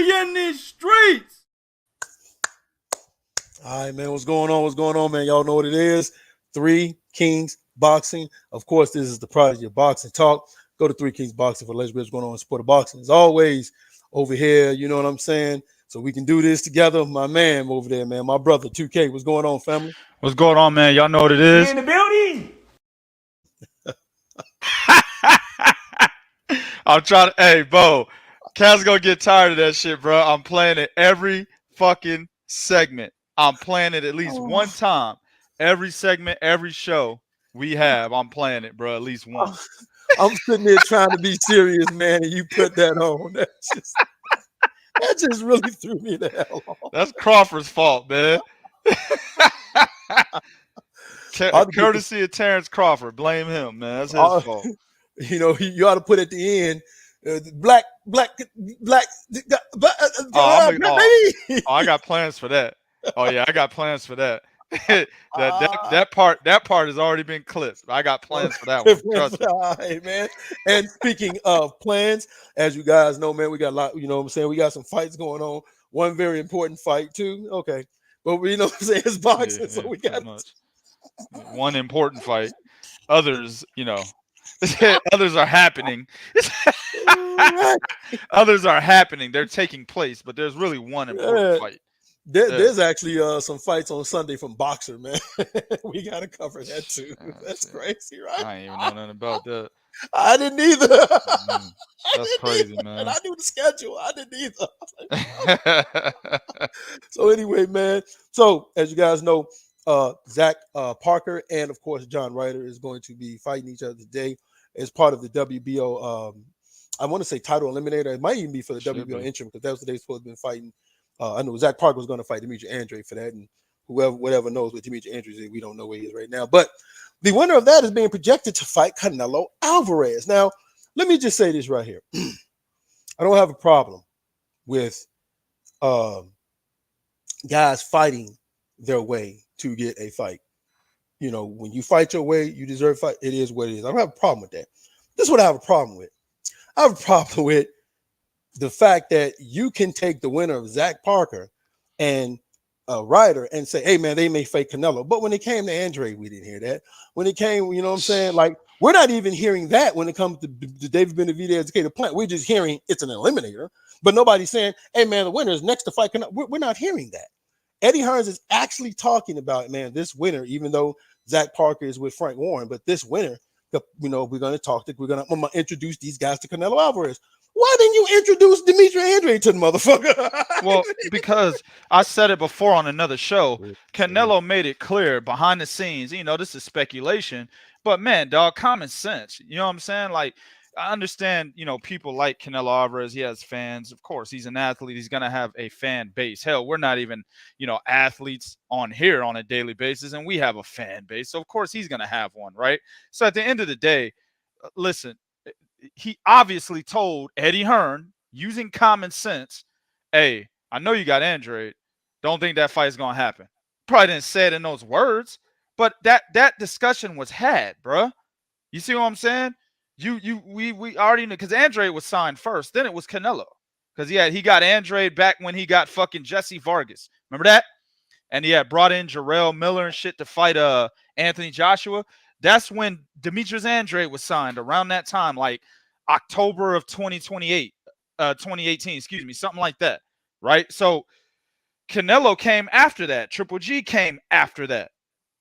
We in these streets. All right, man. What's going on? What's going on, man? Y'all know what it is. Three Kings Boxing. Of course, this is the Prodigy of Boxing Talk. Go to Three Kings Boxing for let's what's going on in sport of boxing. As always, over here, you know what I'm saying? So we can do this together. My man over there, man. My brother, 2K. What's going on, family? What's going on, man? Y'all know what it is. We in the building. I'm trying to, hey, Bo, Kaz gonna get tired of that shit, bro. I'm playing it every fucking segment. I'm playing it at least one time. Every segment, every show we have, I'm playing it, bro, at least once. I'm sitting there trying to be serious, man, and you put that on. That just really threw me the hell off. That's Crawford's fault, man. Courtesy of Terrence Crawford. Blame him, man. That's his fault. You know, you ought to put at the end, black. I got plans for that. Oh yeah, I got plans for that. that part has already been clipped. I got plans for that one. Trust me. All right, man. And speaking of plans, as you guys know, man, we got a lot. You know what I'm saying? We got some fights going on. One very important fight too. Okay, but you know what I'm saying? It's boxing, so we got one important fight. Others, you know. Others are happening. Others are happening. They're taking place, but there's really one important fight. There's actually some fights on Sunday from Boxer, man. We got to cover that too. That's crazy, right? I ain't even know nothing about that. I didn't either. That's crazy, man. And I knew the schedule. I didn't either. So anyway, man. So as you guys know, Zack Parker and of course John Ryder is going to be fighting each other today as part of the WBO. I want to say title eliminator. It might even be for the WBO interim because that was the day supposed to be fighting. I know Zack Parker was going to fight Demetri Andre for that, and whatever knows what Demetri Andre is, we don't know where he is right now. But the winner of that is being projected to fight Canelo Alvarez. Now, let me just say this right here: I don't have a problem with guys fighting their way to get a fight. You know, when you fight your way, you deserve fight. It is what it is. I don't have a problem with that. This is what I have a problem with. I have a problem with the fact that you can take the winner of Zack Parker and Ryder and say, hey, man, they may fight Canelo. But when it came to Andre, we didn't hear that. When it came, you know what I'm saying? Like, we're not even hearing that when it comes to David Benavidez, Decatur Plant. We're just hearing it's an eliminator. But nobody's saying, hey, man, the winner is next to fight Canelo. We're not hearing that. Eddie Hearns is actually talking about, man, this winner, even though Zack Parker is with Frank Warren, but this winner, you know, I'm going to introduce these guys to Canelo Alvarez. Why didn't you introduce Demetri Andre to the motherfucker? Well, because I said it before on another show. Canelo made it clear behind the scenes, you know, this is speculation, but man, dog, common sense. You know what I'm saying? Like, I understand, you know, people like Canelo Alvarez. He has fans. Of course, he's an athlete. He's going to have a fan base. Hell, we're not even, you know, athletes on here on a daily basis, and we have a fan base. So, of course, he's going to have one, right? So, at the end of the day, listen, he obviously told Eddie Hearn, using common sense, hey, I know you got Andre. Don't think that fight is going to happen. Probably didn't say it in those words, but that discussion was had, bruh. You see what I'm saying? We already knew because Andre was signed first. Then it was Canelo because he got Andre back when he got fucking Jesse Vargas. Remember that? And he had brought in Jarrell Miller and shit to fight Anthony Joshua. That's when Demetrius Andre was signed around that time, like October of 2018, excuse me, something like that, right? So Canelo came after that. Triple G came after that.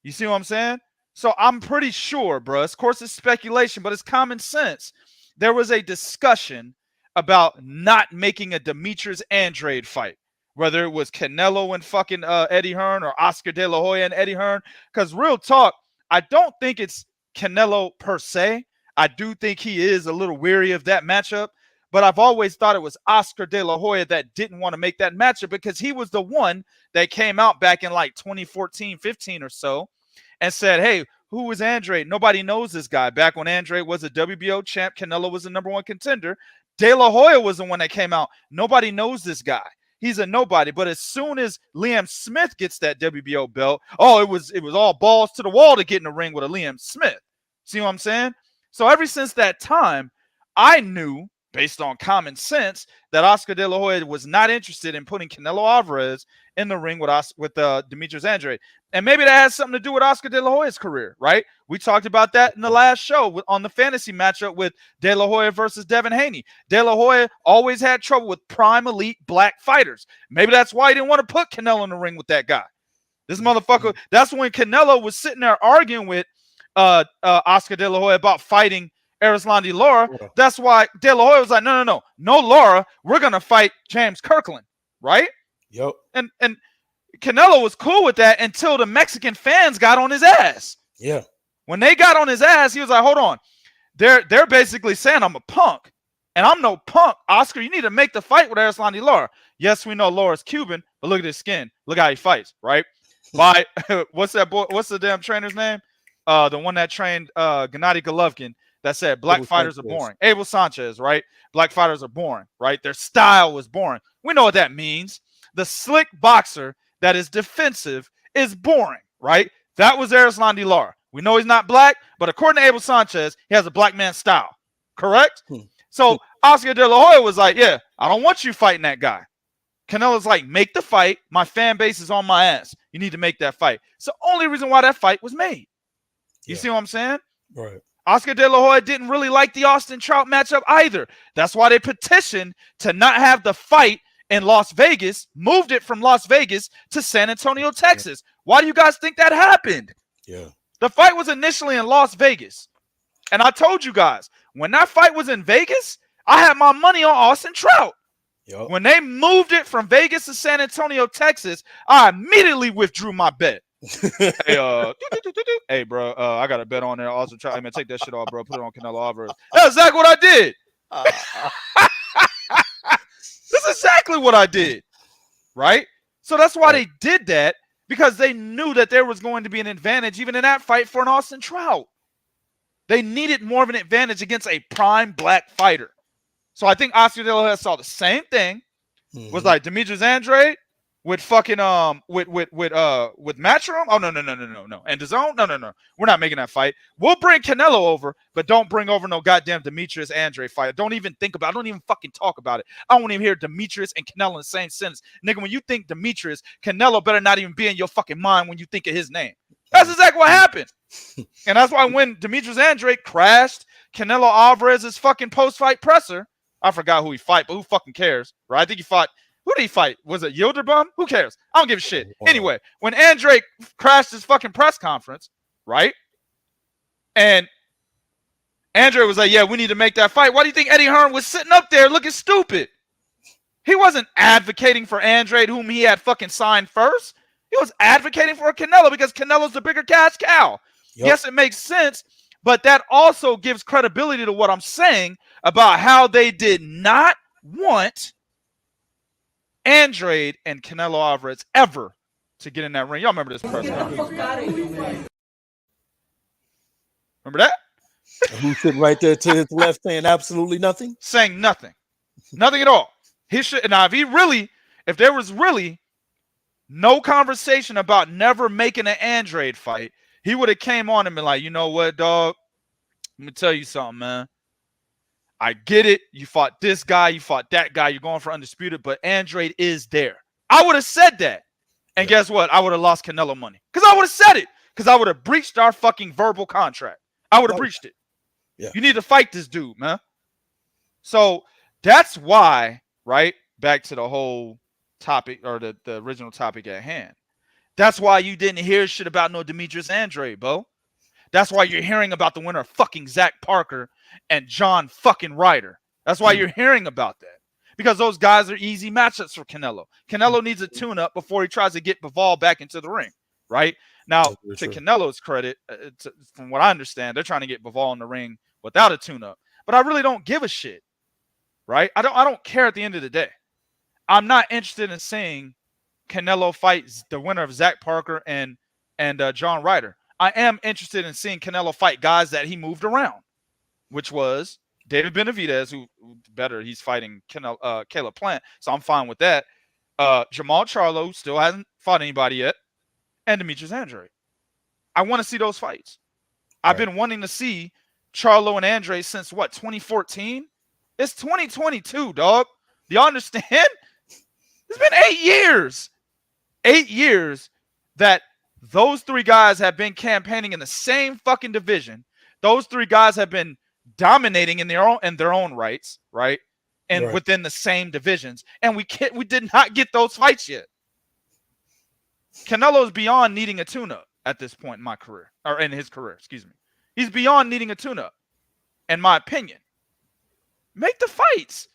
You see what I'm saying? So I'm pretty sure, bro. Of course, it's speculation, but it's common sense. There was a discussion about not making a Demetrius Andrade fight, whether it was Canelo and fucking Eddie Hearn or Oscar De La Hoya and Eddie Hearn. Because real talk, I don't think it's Canelo per se. I do think he is a little weary of that matchup. But I've always thought it was Oscar De La Hoya that didn't want to make that matchup because he was the one that came out back in like 2014, 15 or so and said, hey, who is Andre? Nobody knows this guy. Back when Andre was a WBO champ, Canelo was the #1 contender. De La Hoya was the one that came out. Nobody knows this guy. He's a nobody. But as soon as Liam Smith gets that WBO belt, it was all balls to the wall to get in the ring with a Liam Smith. See what I'm saying? So ever since that time, I knew based on common sense, that Oscar De La Hoya was not interested in putting Canelo Alvarez in the ring with Demetrius Andrade. And maybe that has something to do with Oscar De La Hoya's career, right? We talked about that in the last show on the fantasy matchup with De La Hoya versus Devin Haney. De La Hoya always had trouble with prime elite black fighters. Maybe that's why he didn't want to put Canelo in the ring with that guy. This motherfucker, that's when Canelo was sitting there arguing with Oscar De La Hoya about fighting Erislandy Lara. That's why De La Hoya was like, no Lara, we're gonna fight James Kirkland, right? Yep. And Canelo was cool with that until the Mexican fans got on his ass. Yeah. When they got on his ass, he was like, hold on. They're basically saying I'm a punk. And I'm no punk. Oscar, you need to make the fight with Erislandy Lara. Yes, we know Lara's Cuban, but look at his skin. Look how he fights, right? By what's that boy? What's the damn trainer's name? The one that trained Gennady Golovkin that said black fighters are boring. Abel Sanchez, right? Black fighters are boring, right? Their style was boring. We know what that means. The slick boxer that is defensive is boring, right? That was Erislandy Lara. We know he's not black, but according to Abel Sanchez, he has a black man style, correct? So Oscar De La Hoya was like, yeah, I don't want you fighting that guy. Canelo's like, make the fight. My fan base is on my ass. You need to make that fight. It's the only reason why that fight was made. You see what I'm saying? Right. Oscar De La Hoya didn't really like the Austin Trout matchup either. That's why they petitioned to not have the fight in Las Vegas, moved it from Las Vegas to San Antonio, Texas. Why do you guys think that happened? Yeah. The fight was initially in Las Vegas. And I told you guys, when that fight was in Vegas, I had my money on Austin Trout. Yep. When they moved it from Vegas to San Antonio, Texas, I immediately withdrew my bet. Hey, bro, I got a bet on there. Austin Trout. I mean, take that shit off, bro. Put it on Canelo Alvarez. That's exactly what I did. That's exactly what I did, right? So that's why they did that, because they knew that there was going to be an advantage even in that fight for an Austin Trout. They needed more of an advantage against a prime black fighter. So I think Oscar De La Hoya saw the same thing. Was like Demetrius Andrade with fucking with Matchroom. Oh no. And DAZN? No. We're not making that fight. We'll bring Canelo over, but don't bring over no goddamn Demetrius Andrade fight. Don't even think about it. Don't even fucking talk about it. I don't even hear Demetrius and Canelo in the same sentence. Nigga, when you think Demetrius, Canelo better not even be in your fucking mind when you think of his name. That's exactly what happened. And that's why when Demetrius Andrade crashed Canelo Alvarez's fucking post-fight presser, I forgot who he fight, but who fucking cares, right? I think he fought. Who did he fight? Was it Yildirim? Who cares? I don't give a shit. Anyway, when Andrade crashed his fucking press conference, right? And Andrade was like, yeah, we need to make that fight. Why do you think Eddie Hearn was sitting up there looking stupid? He wasn't advocating for Andrade, whom he had fucking signed first. He was advocating for Canelo because Canelo's the bigger cash cow. Yep. Yes, it makes sense, but that also gives credibility to what I'm saying about how they did not want Andrade and Canelo Alvarez ever to get in that ring. Y'all remember this press conference? Remember that? Who's sitting right there to his left saying absolutely nothing? Saying nothing. Nothing at all. He should now if there was really no conversation about never making an Andrade fight, he would have came on and been like, you know what, dog? Let me tell you something, man. I get it. You fought this guy. You fought that guy. You're going for undisputed, but Andrade is there. I would have said that. And guess what? I would have lost Canelo money. Because I would have said it. Because I would have breached our fucking verbal contract. I would have breached it. Yeah. You need to fight this dude, man. So that's why, right? Back to the whole topic or the original topic at hand. That's why you didn't hear shit about no Demetrius Andrade, bro. That's why you're hearing about the winner of fucking Zack Parker and John fucking Ryder. That's why you're hearing about that. Because those guys are easy matchups for Canelo. Canelo needs a tune-up before he tries to get Bivol back into the ring, right? Now, to Canelo's credit, from what I understand, they're trying to get Bivol in the ring without a tune-up. But I really don't give a shit, right? I don't care at the end of the day. I'm not interested in seeing Canelo fight the winner of Zack Parker and John Ryder. I am interested in seeing Canelo fight guys that he moved around, which was David Benavidez, who better, he's fighting Caleb Plant, so I'm fine with that. Jamal Charlo, who still hasn't fought anybody yet, and Demetrius Andrade. I want to see those fights. I've been wanting to see Charlo and Andrade since, 2014? It's 2022, dog. Do y'all understand? It's been 8 years. 8 years that those three guys have been campaigning in the same fucking division. Those three guys have been dominating in their own rights, right? And within the same divisions. And we did not get those fights yet. Canelo's beyond needing a tune-up at this point in my career, or in his career, excuse me. He's beyond needing a tune-up, in my opinion. Make the fights.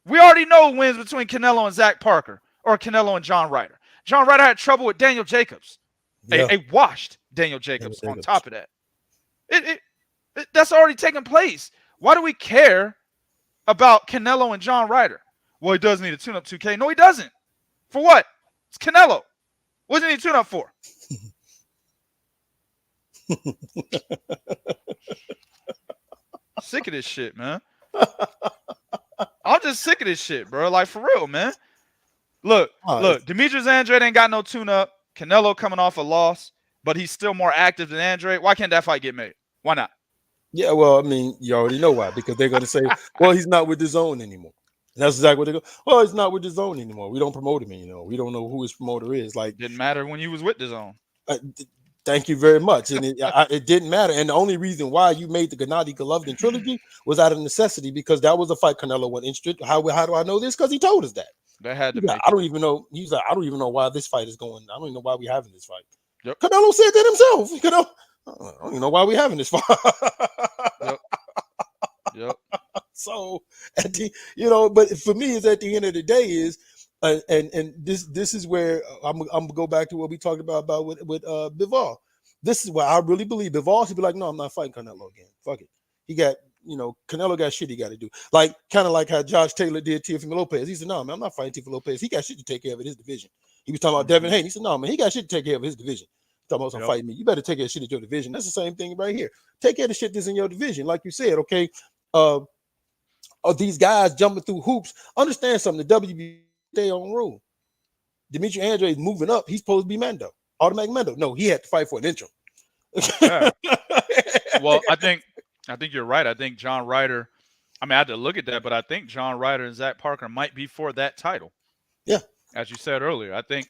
We already know who wins between Canelo and Zack Parker, or Canelo and John Ryder. John Ryder had trouble with Daniel Jacobs. Yeah. A washed Daniel Jacobs on top of that. That's already taken place. Why do we care about Canelo and John Ryder? Well, he does need a tune-up 2K. No, he doesn't. For what? It's Canelo. What does he need a tune-up for? Sick of this shit, man. I'm just sick of this shit, bro. Like, for real, man. Look, Demetrius Andrade ain't got no tune-up. Canelo coming off a loss, but he's still more active than Andrade. Why can't that fight get made? Why not? Yeah, well, I mean, you already know why. Because they're going to say, well, he's not with the zone anymore. And that's exactly what they go. Well, he's not with the zone anymore. We don't promote him, We don't know who his promoter is. Like, didn't matter when you was with the zone. Thank you very much. And it didn't matter. And the only reason why you made the Gennady Golovkin trilogy was out of necessity, because that was a fight Canelo wasn't interested. How do I know this? Because he told us that. They had to make I don't even know. He's like, I don't even know why this fight is going. I don't even know why we're having this fight. Yep. Canelo said that himself. I don't even know why we're having this fight. Yep. So but for me, it's at the end of the day is, and this is where I'm gonna go back to what we talked about with Bivol. This is why I really believe Bivol should be like, no, I'm not fighting Canelo again. Fuck it. He got, Canelo got shit he got to do. Like, kind of like how Josh Taylor did Teofimo Lopez. He said, no, man, I'm not fighting Teofimo Lopez. He got shit to take care of in his division. He was talking about Devin Haney. He said, no, man, he got shit to take care of his division. Talking about some fighting me. You better take care of shit at your division. That's the same thing right here. Take care of the shit that's in your division. Like you said, okay, these guys jumping through hoops. Understand something. The WBA stay on rule. Demetrius Andrade is moving up. He's supposed to be Mando. Automatic Mando. No, he had to fight for an interim. Yeah. Well, I think you're right. I think John Ryder, I had to look at that, but I think John Ryder and Zack Parker might be for that title. Yeah. As you said earlier, I think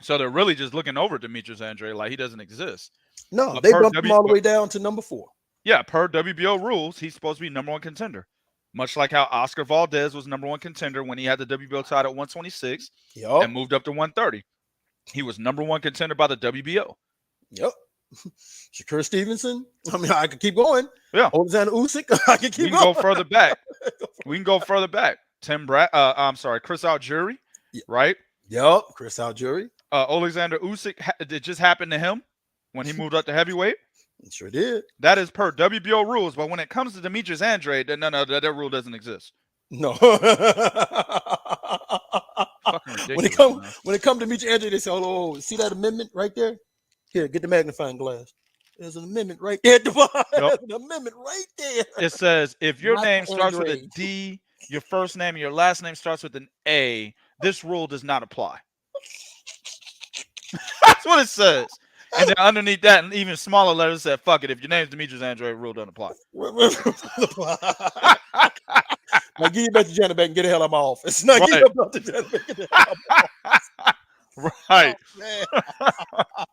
so. They're really just looking over Demetrius Andrade like he doesn't exist. No, they bumped him all the way down to number 4. Yeah, per WBO rules, he's supposed to be number 1 contender. Much like how Oscar Valdez was number 1 contender when he had the WBO title at 126 and moved up to 130. He was number 1 contender by the WBO. Yep. Shakur Stevenson. I could keep going. Yeah. Alexander Usyk. I can keep going. We can go further back. We can go further back. Chris Algieri, right? Yep. Chris Algieri. Alexander Usyk. It just happened to him when he moved up to heavyweight. It sure did. That is per WBO rules, but when it comes to Demetrius Andrade, no, that rule doesn't exist. No. Fucking when it comes to Demetrius Andrade, they say, "Oh, see that amendment right there? Here, get the magnifying glass. There's an amendment right there. There's an amendment right there. It says if your name starts with a D, your first name and your last name starts with an A, this rule does not apply." That's what it says. And then underneath that, and even smaller letters said, "Fuck it. If your name's Demetrius Andrade, rule doesn't apply." Now give you back to Janet back and get the hell out of my office. Now give you back to Janet back and get the hell out of my office. Right. Oh,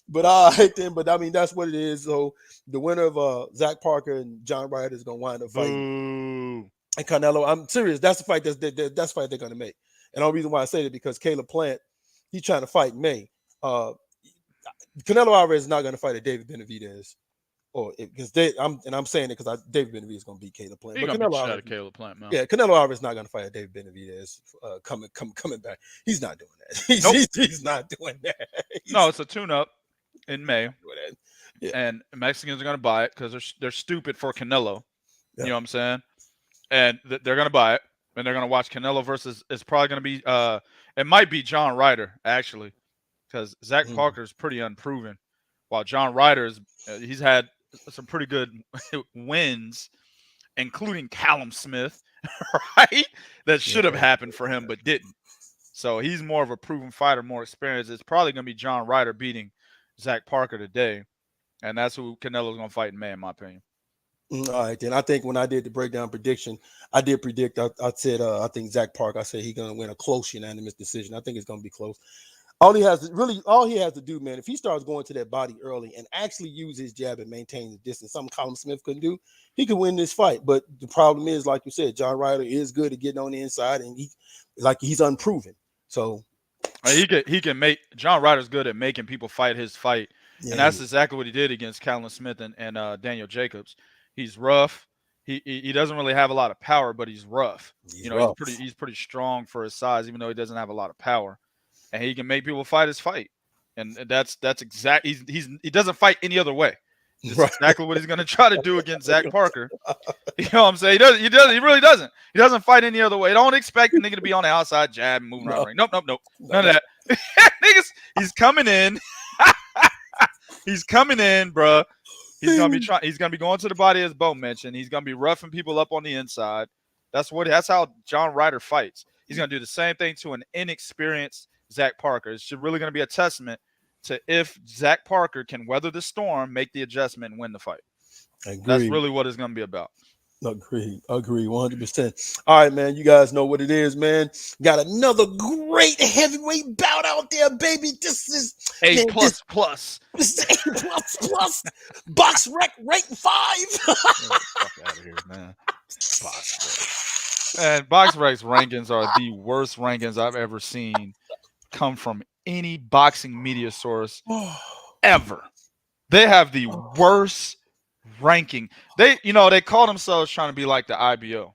but all right then. But I mean, that's what it is. So the winner of Zack Parker and John Ryder is gonna wind up fighting. And Canelo, I'm serious. That's the fight. That's the fight they're gonna make. And the only reason why I say that because Caleb Plant, he's trying to fight in May. Canelo Alvarez is not going to fight a David Benavidez, because I'm saying it because David Benavidez is going to beat Caleb Plant. But Canelo Alvarez, Caleb Plant, man. Yeah, Canelo Alvarez is not going to fight a David Benavidez coming back. He's not doing that. He's not doing that. No, it's a tune-up in May, yeah. And Mexicans are going to buy it because they're stupid for Canelo. Yeah. You know what I'm saying? And they're going to buy it, and they're going to watch Canelo versus. It's probably going to be. It might be John Ryder actually. Because Zack Parker is pretty unproven, while John Ryder he's had some pretty good wins, including Callum Smith, right? That should have happened for him, but didn't. So he's more of a proven fighter, more experienced. It's probably going to be John Ryder beating Zack Parker today, and that's who Canelo's going to fight in May, in my opinion. All right, then I think when I did the breakdown prediction, I did predict. I said I think Zack Parker. I said he's gonna win a close unanimous decision. I think it's gonna be close. All he has to do, man, if he starts going to that body early and actually use his jab and maintain the distance, something Colin Smith couldn't do, he could win this fight. But the problem is, like you said, John Ryder is good at getting on the inside, and he's unproven. So he can make John Ryder's good at making people fight his fight, yeah, and that's exactly what he did against Colin Smith and Daniel Jacobs. He's rough. He doesn't really have a lot of power, but he's rough. rough. He's pretty strong for his size, even though he doesn't have a lot of power. And he can make people fight his fight, and that's exact. He doesn't fight any other way. That's exactly what he's going to try to do against Zack Parker. You know what I'm saying? He really doesn't. He doesn't fight any other way. Don't expect the nigga to be on the outside jab and moving around the ring. Nope. None of that. Niggas, he's coming in. He's coming in, bro. He's gonna be going to the body, as Bo mentioned. He's gonna be roughing people up on the inside. That's how John Ryder fights. He's gonna do the same thing to an inexperienced Zack Parker. It's really gonna be a testament to if Zack Parker can weather the storm, make the adjustment, and win the fight. That's really what it's gonna be about. Agree 100%. All right, man. You guys know what it is, man. Got another great heavyweight bout out there, baby. This is A++. This is A++. Box rec rank 5. Fuck out of here, man. Box Rec's rankings are the worst rankings I've ever seen come from any boxing media source ever. They have the worst ranking. They call themselves trying to be like the IBO.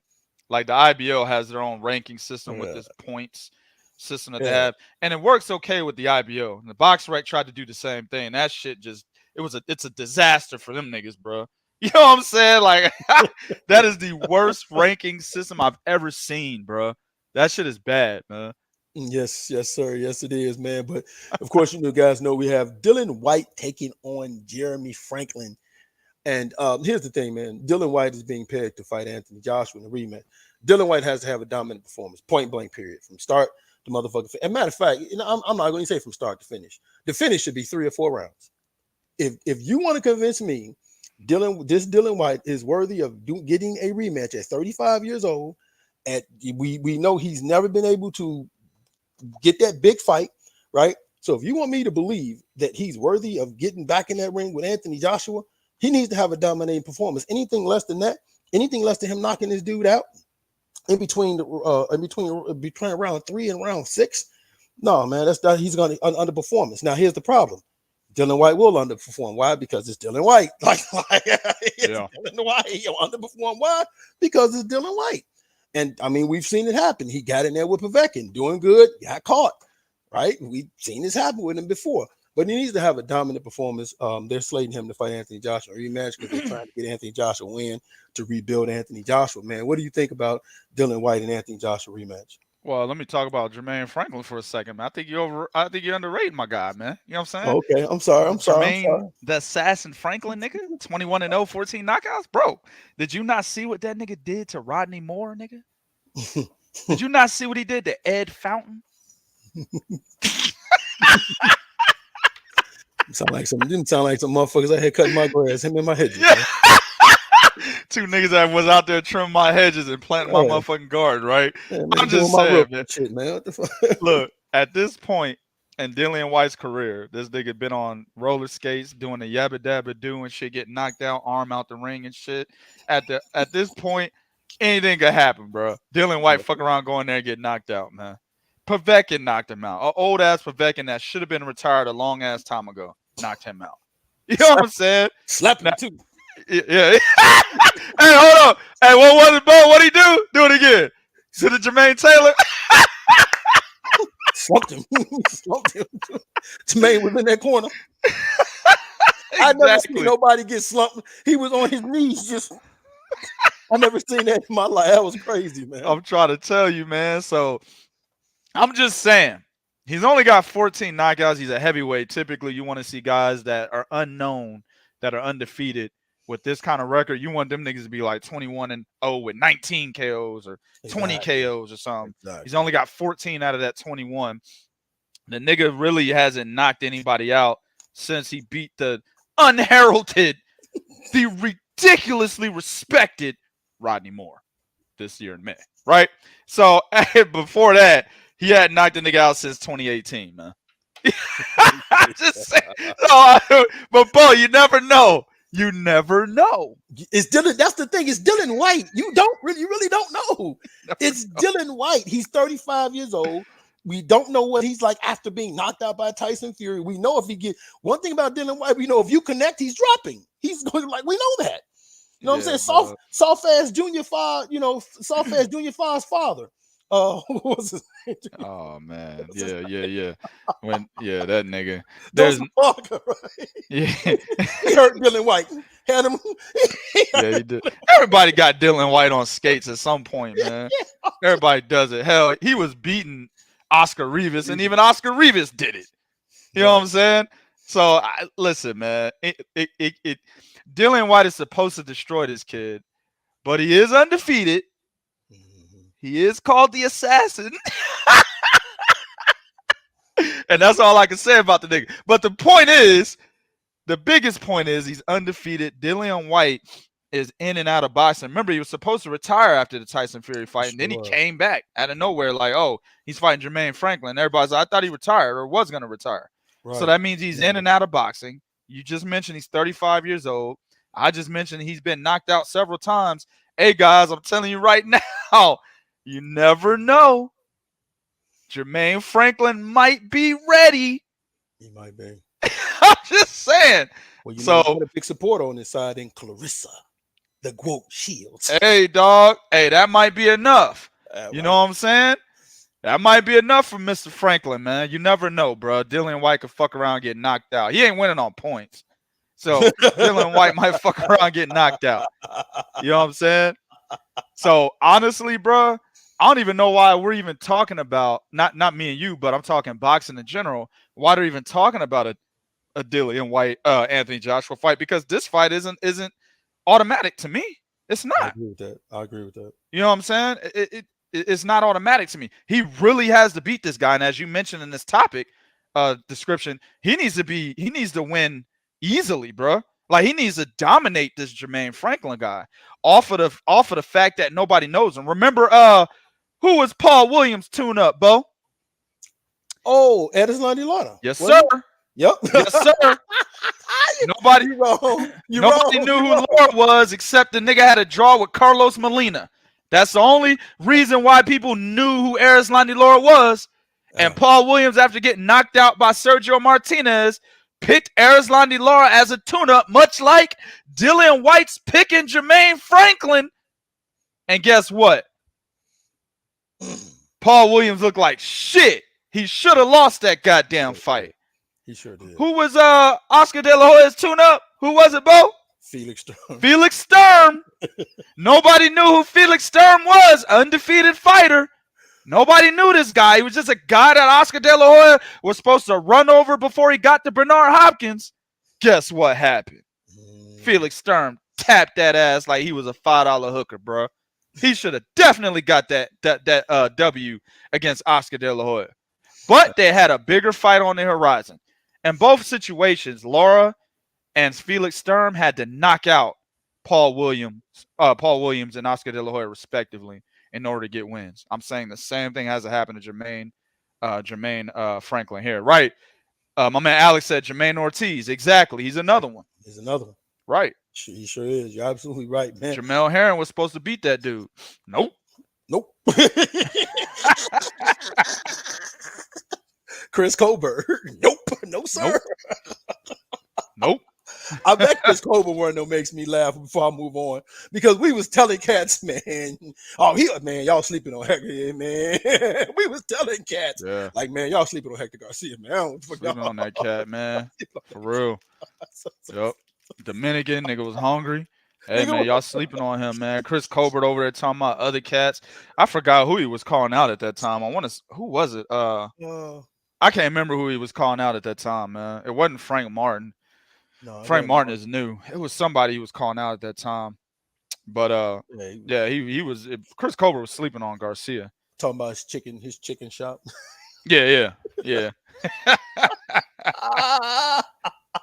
Like the IBO has their own ranking system with this points system that they have, and it works okay with the IBO. And the Box Rec tried to do the same thing. That shit it's a disaster for them niggas, bro. You know what I'm saying? Like that is the worst ranking system I've ever seen, bro. That shit is bad, man. Yes, sir. Yes, it is, man. But of course, you guys know we have Dillian Whyte taking on Jeremy Franklin. And here's the thing, man. Dillian Whyte is being pegged to fight Anthony Joshua in a rematch. Dillian Whyte has to have a dominant performance, point blank, period, from start to motherfucking finish. As a matter of fact, I'm not going to say from start to finish. The finish should be 3 or 4 rounds. If you want to convince me Dillian Whyte is worthy of getting a rematch at 35 years old, we know he's never been able to get that big fight, right? So if you want me to believe that he's worthy of getting back in that ring with Anthony Joshua, he needs to have a dominating performance. Anything less than that, anything less than him knocking this dude out in between round 3 and round 6, no, man, he's going to underperformance. Now here's the problem: Dillian Whyte will underperform. Why? Because it's Dillian Whyte. Dillian Whyte, he'll underperform. Why? Because it's Dillian Whyte. And I mean, we've seen it happen. He got in there with Povetkin, doing good, got caught. Right? We've seen this happen with him before. But he needs to have a dominant performance. They're slating him to fight Anthony Joshua rematch because they're trying to get Anthony Joshua win to rebuild Anthony Joshua. Man, what do you think about Dillian Whyte and Anthony Joshua rematch? Well, let me talk about Jermaine Franklin for a second, man. I think you're underrating my guy, man. You know what I'm saying? Okay, I'm sorry. Jermaine, the assassin Franklin, nigga, 21-0, 14 knockouts, bro. Did you not see what that nigga did to Rodney Moore, nigga? Did you not see what he did to Ed Fountain? Didn't sound like some motherfuckers I had cutting my grass. Him in my hedges. Yeah. 2 niggas that was out there trimming my hedges and planting my motherfucking garden, right? Yeah, man, I'm just saying, man. Shit, man. What the fuck? Look, at this point in Dillian Whyte's career, this nigga been on roller skates, doing the yabba dabba do and shit, getting knocked out, arm out the ring and shit. At this point, anything could happen, bro. Dillian Whyte fuck around going there and get knocked out, man. Povetkin knocked him out. An old ass Povetkin that should have been retired a long ass time ago knocked him out. You know what I'm saying? Slap him too. Yeah. Hey, hold on. Hey, what was it, Bo? What'd he do? Do it again. To the Jermaine Taylor. Slumped him. Jermaine was in that corner. Exactly. I never seen nobody get slumped. He was on his knees just. I never seen that in my life. That was crazy, man. I'm trying to tell you, man. So I'm just saying, he's only got 14 knockouts. He's a heavyweight. Typically, you want to see guys that are unknown, that are undefeated with this kind of record. You want them niggas to be like 21-0 with 19 KOs or 20 KOs or something. Exactly. He's only got 14 out of that 21. The nigga really hasn't knocked anybody out since he beat the unheralded, the ridiculously respected Rodney Moore this year in May, right? So before that, he hadn't knocked the nigga out since 2018, man. I just say, but Bo, you never know. You never know. It's Dillian. That's the thing. It's Dillian Whyte. You really don't know. It's Dillian Whyte. He's 35 years old. We don't know what he's like after being knocked out by Tyson Fury. We know if he get one thing about Dillian Whyte, we know if you connect, he's dropping. He's going like we know that. You know what I'm saying? Soft ass Junior Five, soft ass Junior Five's father. What was his name? Oh man, yeah. That nigga. There's Parker, right? Yeah, he hurt Dillian Whyte. Had him. Yeah, he did. Everybody got Dillian Whyte on skates at some point, man. Everybody does it. Hell, he was beating Oscar Rivas, and even Oscar Rivas did it. You know what I'm saying? So listen, man. Dillian Whyte is supposed to destroy this kid, but he is undefeated. He is called the assassin. And that's all I can say about the nigga. But the point is, the biggest point is he's undefeated. Dillian Whyte is in and out of boxing. Remember, he was supposed to retire after the Tyson Fury fight, and then he came back out of nowhere like, oh, he's fighting Jermaine Franklin. Everybody's like, I thought he retired or was going to retire. Right. So that means he's in and out of boxing. You just mentioned he's 35 years old. I just mentioned he's been knocked out several times. Hey, guys, I'm telling you right now, you never know. Jermaine Franklin might be ready. He might be. I'm just saying. Well, you know, a big supporter on this side in Clarissa, the Quote Shields. Hey, dog. Hey, that might be enough. You know what I'm saying? That might be enough for Mr. Franklin, man. You never know, bro. Dillian Whyte could fuck around and get knocked out. He ain't winning on points. So Dillian Whyte might fuck around and get knocked out. You know what I'm saying? So honestly, bro, I don't even know why we're even talking about, not me and you, but I'm talking boxing in general. Why they're even talking about a Dillian Whyte, Anthony Joshua fight, because this fight isn't automatic to me. It's not. I agree with that. You know what I'm saying? It's not automatic to me. He really has to beat this guy, and as you mentioned in this topic description, he needs to win easily, bro. Like he needs to dominate this Jermaine Franklin guy off of the fact that nobody knows him. Remember, who was Paul Williams' tune-up, Bo? Oh, Erislandy Lara. Yes, sir. Yep. Yes, sir. Nobody knew who Lara was except the nigga had a draw with Carlos Molina. That's the only reason why people knew who Erislandy Lara was. And Paul Williams, after getting knocked out by Sergio Martinez, picked Erislandy Lara as a tune-up, much like Dillian Whyte's picking Jermaine Franklin. And guess what? Paul Williams looked like shit. He should have lost that goddamn fight. He sure did. Who was Oscar De La Hoya's tune-up? Who was it, Bo? Felix Sturm. Felix Sturm. Nobody knew who Felix Sturm was. Undefeated fighter. Nobody knew this guy. He was just a guy that Oscar De La Hoya was supposed to run over before he got to Bernard Hopkins. Guess what happened? Felix Sturm tapped that ass like he was a $5 hooker, bro. He should have definitely got that W against Oscar De La Hoya. But they had a bigger fight on the horizon. In both situations, Lara and Felix Sturm had to knock out Paul Williams and Oscar De La Hoya respectively in order to get wins. I'm saying the same thing has to happen to Jermaine Franklin here. Right. My man Alex said Jermaine Ortiz. Exactly. He's another one. He's another one. Right. He sure is. You're absolutely right, man. Jamel Herring was supposed to beat that dude. Nope. Chris Colbert. Nope. No, sir. Nope. I bet Chris Colbert one of them makes me laugh before I move on, because we was telling cats, man. Oh, y'all sleeping on Hector, man. We was telling cats, like, man, y'all sleeping on Hector Garcia, man. Sleeping on that cat, man. For real. Yep. Dominican nigga was hungry. Hey, man, y'all sleeping on him, man. Chris Colbert over there talking about other cats. I forgot who he was calling out at that time. Who was it? I can't remember who he was calling out at that time, man. It wasn't Frank Martin. No, Frank Martin is new. It was somebody he was calling out at that time. But he was. Chris Colbert was sleeping on Garcia. Talking about his chicken shop. Yeah.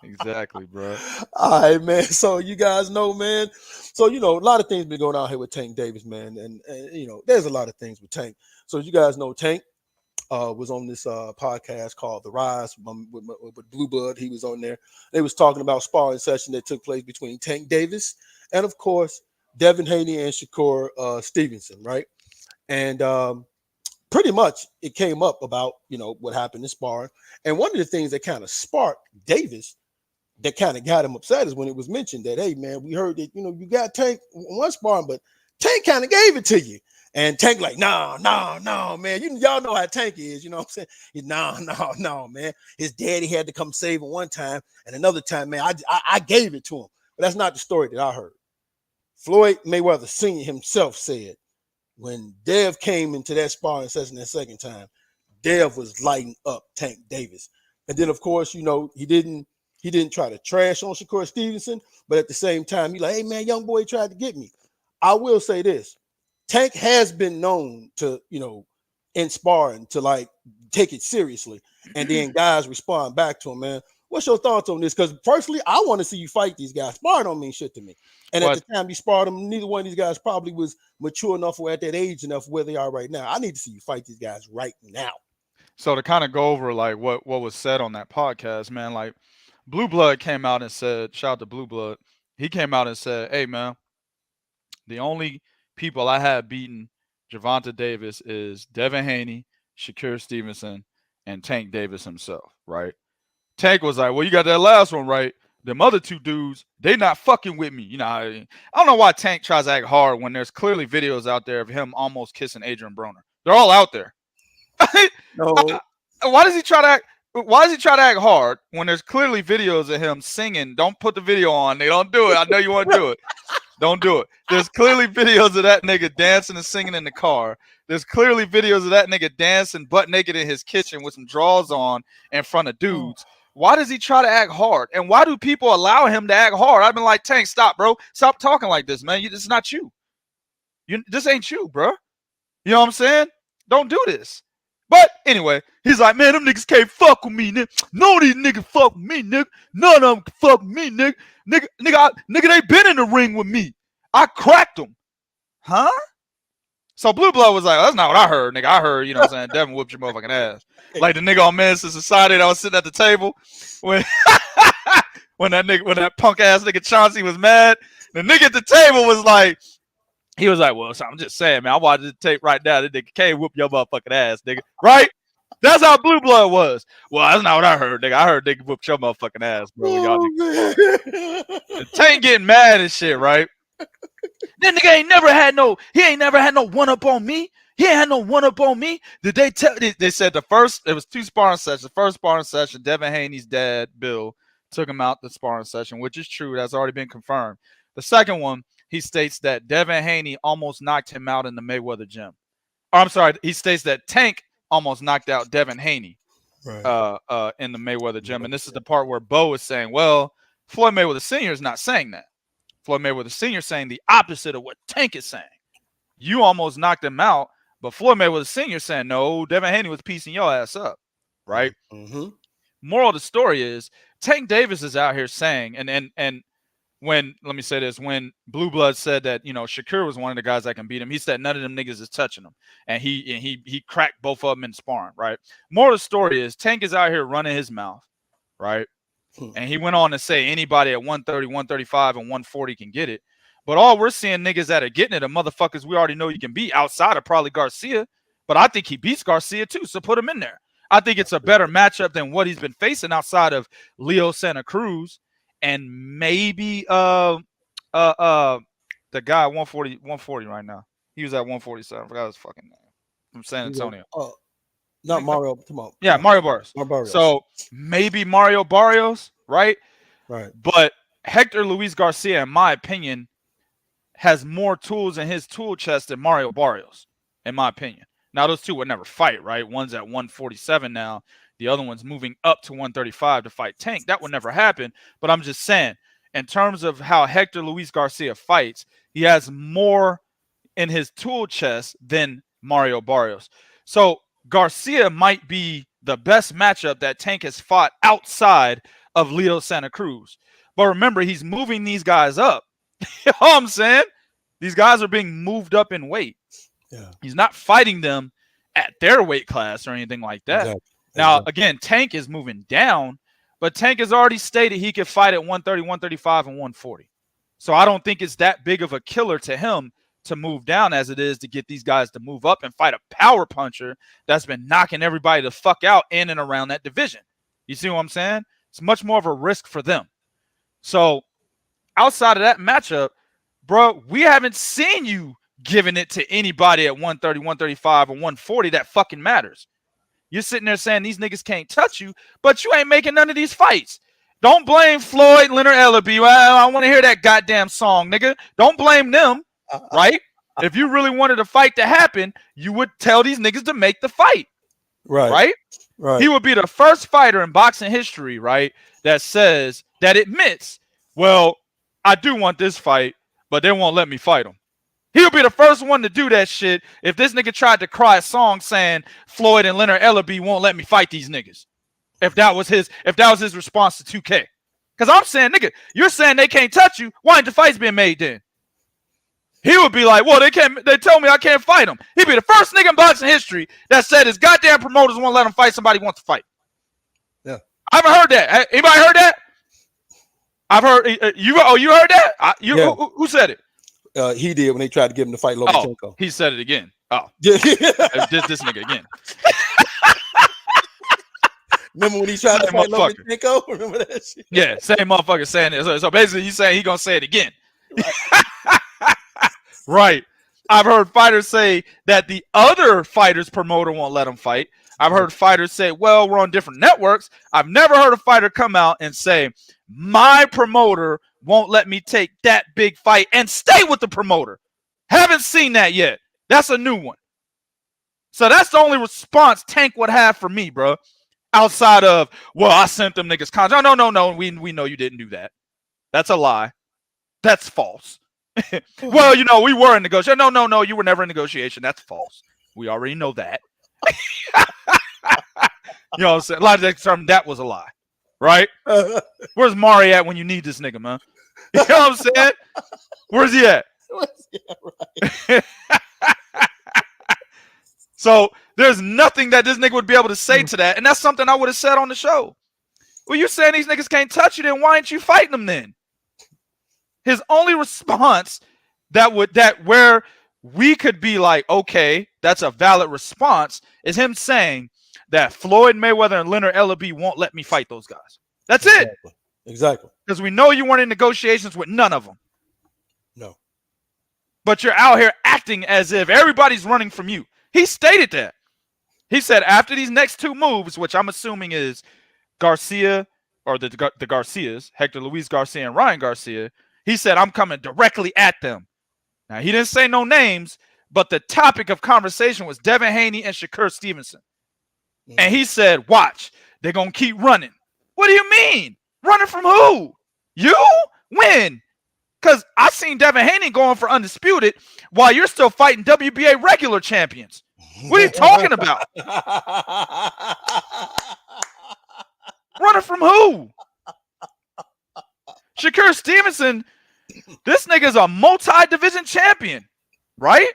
Exactly, bro. All right, man. So you guys know, man. So a lot of things been going on here with Tank Davis, man, and there's a lot of things with Tank. So you guys know, Tank was on this podcast called The Rise with Blue Blood. He was on there. They was talking about sparring session that took place between Tank Davis and, of course, Devin Haney and Shakur Stevenson, right? And pretty much it came up about what happened in sparring. And one of the things that kind of sparked Davis, that kind of got him upset, is when it was mentioned that, hey man, we heard that you got Tank one sparring, but Tank kind of gave it to you. And Tank like, no, man. Y'all know how Tank is, you know what I'm saying? No, man. His daddy had to come save him one time, and another time, man, I gave it to him. But that's not the story that I heard. Floyd Mayweather Sr. himself said when Dev came into that sparring session that second time, Dev was lighting up Tank Davis. And then, of course, he didn't try to trash on Shakur Stevenson, but at the same time, he like, hey man, young boy tried to get me. I will say this. Tank has been known to, in sparring to like take it seriously, and then guys respond back to him, man. What's your thoughts on this? Because personally, I want to see you fight these guys. Sparring don't mean shit to me. And at the time you sparred them, neither one of these guys probably was mature enough or at that age enough where they are right now. I need to see you fight these guys right now. So to kind of go over like what was said on that podcast, man, like Blue Blood came out and said, shout out to Blue Blood. He came out and said, hey man, the only people I have beaten Gervonta Davis is Devin Haney, Shakur Stevenson, and Tank Davis himself, right? Tank was like, well, you got that last one right. Them other two dudes, they not fucking with me. I don't know why Tank tries to act hard when there's clearly videos out there of him almost kissing Adrian Broner. They're all out there. No. Why does he try to act hard when there's clearly videos of him singing? Don't put the video on. They don't do it. I know you want to do it. Don't do it. There's clearly videos of that nigga dancing and singing in the car. There's clearly videos of that nigga dancing butt naked in his kitchen with some drawers on in front of dudes. Why does he try to act hard? And why do people allow him to act hard? I've been like, Tank, stop, bro. Stop talking like this, man. This is not you. This ain't you, bro. You know what I'm saying? Don't do this. But anyway, he's like, man, them niggas can't fuck with me, nigga. None of these niggas fuck with me, nigga. None of them can fuck with me, nigga. Nigga, they been in the ring with me. I cracked them. Huh? So Blue Blood was like, oh, that's not what I heard, nigga. I heard, you know what I'm saying, Devin whooped your motherfucking ass. Like the nigga on Menace to Society that was sitting at the table when that punk ass nigga Chauncey was mad. The nigga at the table was like, he was like, well, so I'm just saying, man, I watched the tape right now. That nigga can't whoop your motherfucking ass, nigga. Right? That's how Blue Blood was. Well, that's not what I heard, nigga. I heard nigga whoop your motherfucking ass, bro. Y'all niggas. Tank getting mad and shit, right? That nigga ain't never had no one up on me. He ain't had no one up on me. Did they tell? They said it was two sparring sessions. The first sparring session, Devin Haney's dad, Bill, took him out the sparring session, which is true. That's already been confirmed. The second one, he states that Devin Haney almost knocked him out in the Mayweather gym. Or I'm sorry, he states that Tank almost knocked out Devin Haney in the Mayweather gym. And this is the part where Bo is saying, well, Floyd Mayweather Sr. is not saying that. Floyd Mayweather Sr. is saying the opposite of what Tank is saying. You almost knocked him out, but Floyd Mayweather Sr. is saying, no, Devin Haney was piecing your ass up, right? Mm-hmm. Moral of the story is Tank Davis is out here saying, and when, let me say this, when Blue Blood said that, Shakur was one of the guys that can beat him, he said none of them niggas is touching him. And he cracked both of them in sparring, right? Moral of the story is Tank is out here running his mouth, right? And he went on to say anybody at 130, 135, and 140 can get it. But all we're seeing niggas that are getting it are motherfuckers we already know you can beat outside of probably Garcia. But I think he beats Garcia too, so put him in there. I think it's a better matchup than what he's been facing outside of Leo Santa Cruz and maybe the guy 140 right now. He was at 147. I forgot his fucking name. From San Antonio. Not Mario. Come on. Yeah, Mario Barrios. So maybe Mario Barrios, right? Right. But Hector Luis Garcia, in my opinion, has more tools in his tool chest than Mario Barrios, in my opinion. Now, those two would never fight, right? One's at 147 now. The other one's moving up to 135 to fight Tank. That would never happen. But I'm just saying, in terms of how Hector Luis Garcia fights, he has more in his tool chest than Mario Barrios. So Garcia might be the best matchup that Tank has fought outside of Leo Santa Cruz. But remember, he's moving these guys up. You know what I'm saying? These guys are being moved up in weight. Yeah. He's not fighting them at their weight class or anything like that. Exactly. Now, again, Tank is moving down, but Tank has already stated he could fight at 130, 135, and 140. So I don't think it's that big of a killer to him to move down as it is to get these guys to move up and fight a power puncher that's been knocking everybody the fuck out in and around that division. You see what I'm saying? It's much more of a risk for them. So outside of that matchup, bro, we haven't seen you giving it to anybody at 130, 135, or 140 that fucking matters. You're sitting there saying these niggas can't touch you, but you ain't making none of these fights. Don't blame Floyd, Leonard Ellaby. Well, I want to hear that goddamn song, nigga. Don't blame them, right? If you really wanted a fight to happen, you would tell these niggas to make the fight. Right? He would be the first fighter in boxing history, right, that says, that admits, well, I do want this fight, but they won't let me fight him. He'll be the first one to do that shit if this nigga tried to cry a song saying Floyd and Leonard Ellaby won't let me fight these niggas. If that was his response to 2K. Because I'm saying, nigga, you're saying they can't touch you. Why ain't the fights being made then? He would be like, well, they tell me I can't fight him. He'd be the first nigga in boxing history that said his goddamn promoters won't let him fight somebody who wants to fight. Yeah. I haven't heard that. Anybody heard that? I've heard you heard that? Yeah. Who said it? He did when they tried to get him to fight Lomachenko. Oh, he said it again. Oh, yeah. this nigga again. Remember when he tried to fight Lomachenko? Remember that shit? Yeah, same motherfucker saying it. So basically, he's saying he's gonna say it again. Right. I've heard fighters say that the other fighter's promoter won't let him fight. I've heard fighters say, well, we're on different networks. I've never heard a fighter come out and say, my promoter won't let me take that big fight and stay with the promoter. Haven't seen that yet. That's a new one. So that's the only response Tank would have for me, bro. Outside of, well, I sent them niggas contract. No. We know you didn't do that. That's a lie. That's false. Well, we were in negotiation. No. You were never in negotiation. That's false. We already know that. You know what I'm saying? A lot of that was a lie. Right? Where's Mari at when you need this nigga, man? You know what I'm saying? Where's he at? Right. So there's nothing that this nigga would be able to say to that. And that's something I would have said on the show. Well, you're saying these niggas can't touch you, then why ain't you fighting them then? His only response where we could be like, okay, that's a valid response, is him saying that Floyd Mayweather and Leonard Ellaby won't let me fight those guys. That's it. Exactly. Because we know you weren't in negotiations with none of them. No. But you're out here acting as if everybody's running from you. He stated that. He said after these next two moves, which I'm assuming is Garcia or the Garcias, Hector Luis Garcia and Ryan Garcia, he said, I'm coming directly at them. Now, he didn't say no names, but the topic of conversation was Devin Haney and Shakur Stevenson. Mm-hmm. And he said, watch, they're going to keep running. What do you mean? Running from who? You? When? Because I seen Devin Haney going for undisputed while you're still fighting WBA regular champions. What are you talking about? Running from who? Shakur Stevenson, this nigga's a multi-division champion, right?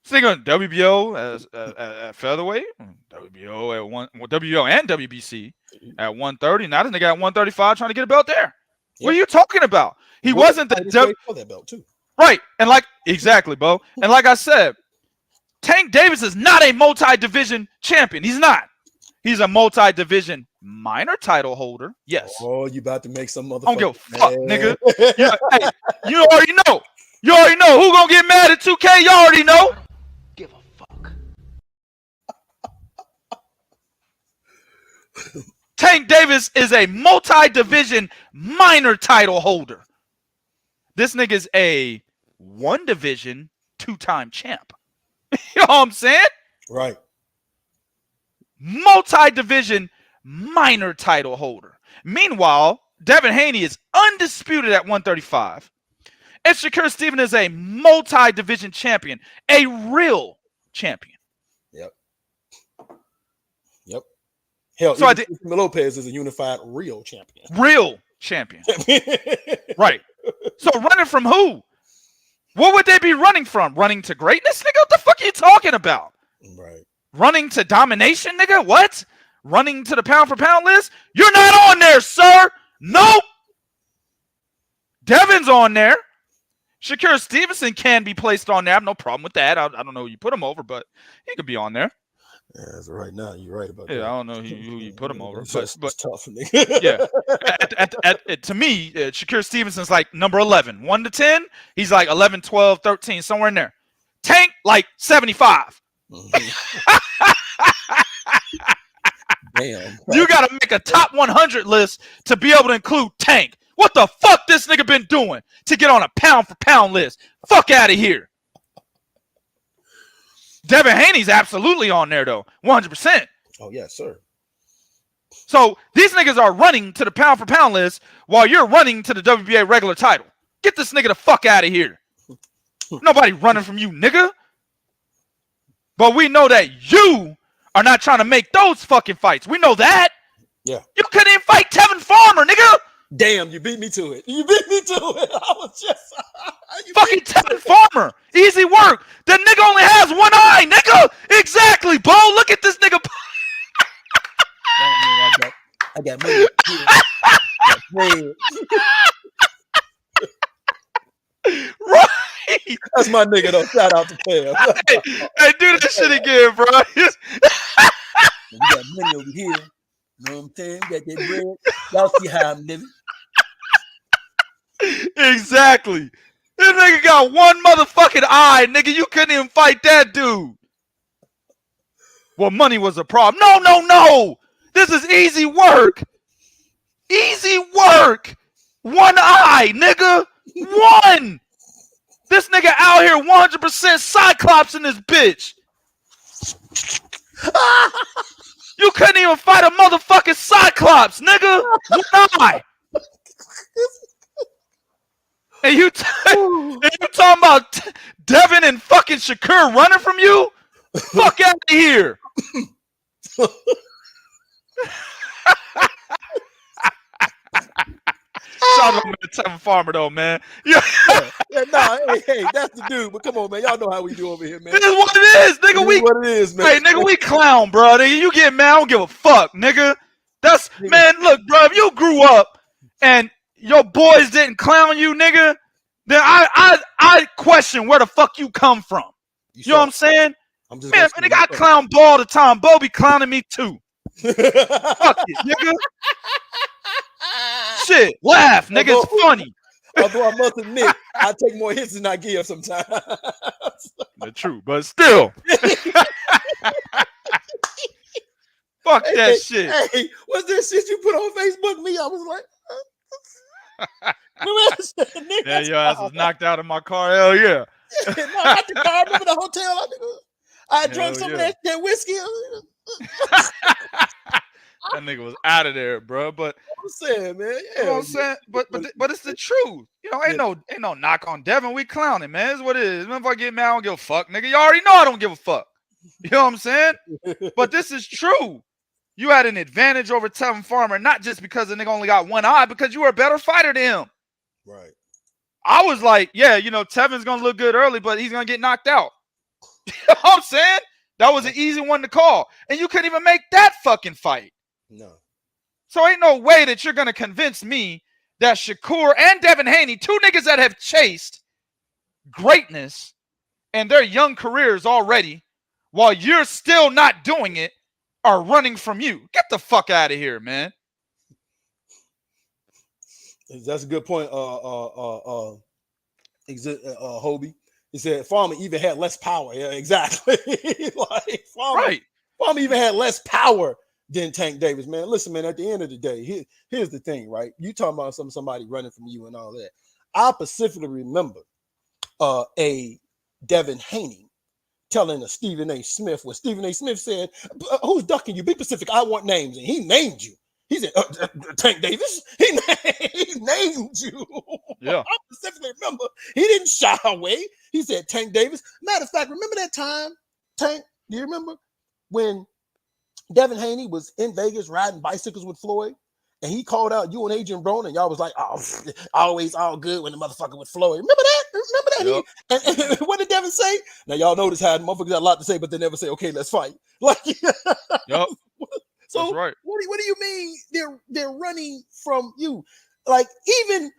This nigga WBO at featherweight, WBO and WBC at 130. Now this nigga at 135 trying to get a belt there. Yep. What are you talking about? He wasn't the that belt too. Right, and exactly, Bo. And like I said, Tank Davis is not a multi-division champion. He's not. He's a multi-division minor title holder. Yes. Oh, you about to make some motherfucker. I don't give a fuck, nigga. Hey, you already know. You already know who gonna get mad at 2K. You already know. Give a fuck. Tank Davis is a multi-division minor title holder. This nigga's a one-division, two-time champ. You know what I'm saying? Right. Multi-division minor title holder. Meanwhile, Devin Haney is undisputed at 135. And Shakur Stevenson is a multi-division champion. A real champion. Yep. Hell, So even Lopez is a unified real champion. Real champion. Right. So running from who? What would they be running from? Running to greatness, nigga? What the fuck are you talking about? Right. Running to domination, nigga? What? Running to the pound for pound list? You're not on there, sir. Nope. Devin's on there. Shakur Stevenson can be placed on there. I have no problem with that. I don't know who you put him over, but he could be on there. Yeah, so right now you're right about that. Yeah, I don't know who you put him over, but tough, nigga. Yeah. To me, Shakur Stevenson's like number 11. 1 to 10, he's like 11, 12, 13, somewhere in there. Tank, like 75. Damn. You got to make a top 100 list to be able to include Tank. What the fuck this nigga been doing to get on a pound for pound list? Fuck out of here. Devin Haney's absolutely on there, though. 100%. Oh, yes, sir. So these niggas are running to the pound for pound list while you're running to the WBA regular title. Get this nigga the fuck out of here. Nobody running from you, nigga. But we know that you are not trying to make those fucking fights. We know that. Yeah. You couldn't even fight Tevin Farmer, nigga. Damn, you beat me to it. You beat me to it. I was just fucking Tevin Farmer. Easy work. That nigga only has one eye, nigga. Exactly, Bo. Look at this nigga. I got money. Right. That's my nigga though. Shout out to Pam. Hey, do that shit again, bro. We got money over here. You know what I'm saying? We got that bread. Y'all see how I'm living. Exactly. This nigga got one motherfucking eye, nigga. You couldn't even fight that dude. Well, money was a problem. No. This is easy work. Easy work. One eye, nigga. One. This nigga out here 100% Cyclops in this bitch. You couldn't even fight a motherfucking Cyclops, nigga. One eye. And you talking about Devin and fucking Shakur running from you? Fuck out of here. Shout out to Tevin Farmer though, man. Yeah, hey, that's the dude. But come on, man. Y'all know how we do over here, man. This is what it is, nigga. What it is, man. Hey, nigga, we clown, bro. Nigga, you get mad, I don't give a fuck, nigga. That's man. Look, bro. If you grew up and your boys didn't clown you, nigga, then I question where the fuck you come from. You know what I'm saying? Man, nigga, I clown Bo all the time. Bo be clowning me too. Fuck it, nigga. Shit, laugh, nigga. It's funny. Although I must admit, I take more hits than I give sometimes. That's true, but still. Fuck that shit. Hey, what's that shit you put on Facebook? Me, I was like, yeah, your ass was knocked out in my car. Hell yeah. No, not the car. Remember the hotel? I drank some of that whiskey. That nigga was out of there, bro. But I'm saying, man, yeah, you know what I'm saying? But it's the truth. You know, ain't no knock on Devin. We clowning, man. It's what it is. If I get mad, I don't give a fuck, nigga. You already know I don't give a fuck. You know what I'm saying? But this is true. You had an advantage over Tevin Farmer, not just because the nigga only got one eye, because you were a better fighter than him. Right. I was like, yeah, you know, Tevin's gonna look good early, but he's gonna get knocked out. You know what I'm saying? That was an easy one to call. And you couldn't even make that fucking fight. No. So ain't no way that you're going to convince me that Shakur and Devin Haney, two niggas that have chased greatness in their young careers already, while you're still not doing it, are running from you. Get the fuck out of here, man. That's a good point, Hobie. He said Farmer even had less power. Yeah, exactly. Like Farmer even had less power than Tank Davis, man. Listen, man, at the end of the day, here's the thing, right? You talking about somebody running from you and all that. I specifically remember a Devin Haney telling a Stephen A. Smith, where Stephen A. Smith said, who's ducking you? Be Pacific, I want names. And he named you. He said, Tank Davis? He named you. Yeah. I specifically remember he didn't shy away. He said, Tank Davis. Matter of fact, remember that time, Tank? Do you remember when Devin Haney was in Vegas riding bicycles with Floyd, and he called out you and Adrian Broner, and y'all was like, oh, always all good when the motherfucker with Floyd. Remember that? Yep. And what did Devin say? Now, y'all notice how motherfuckers got a lot to say, but they never say, okay, let's fight. Like, Yep. so That's right. what do you mean they're running from you? Like, even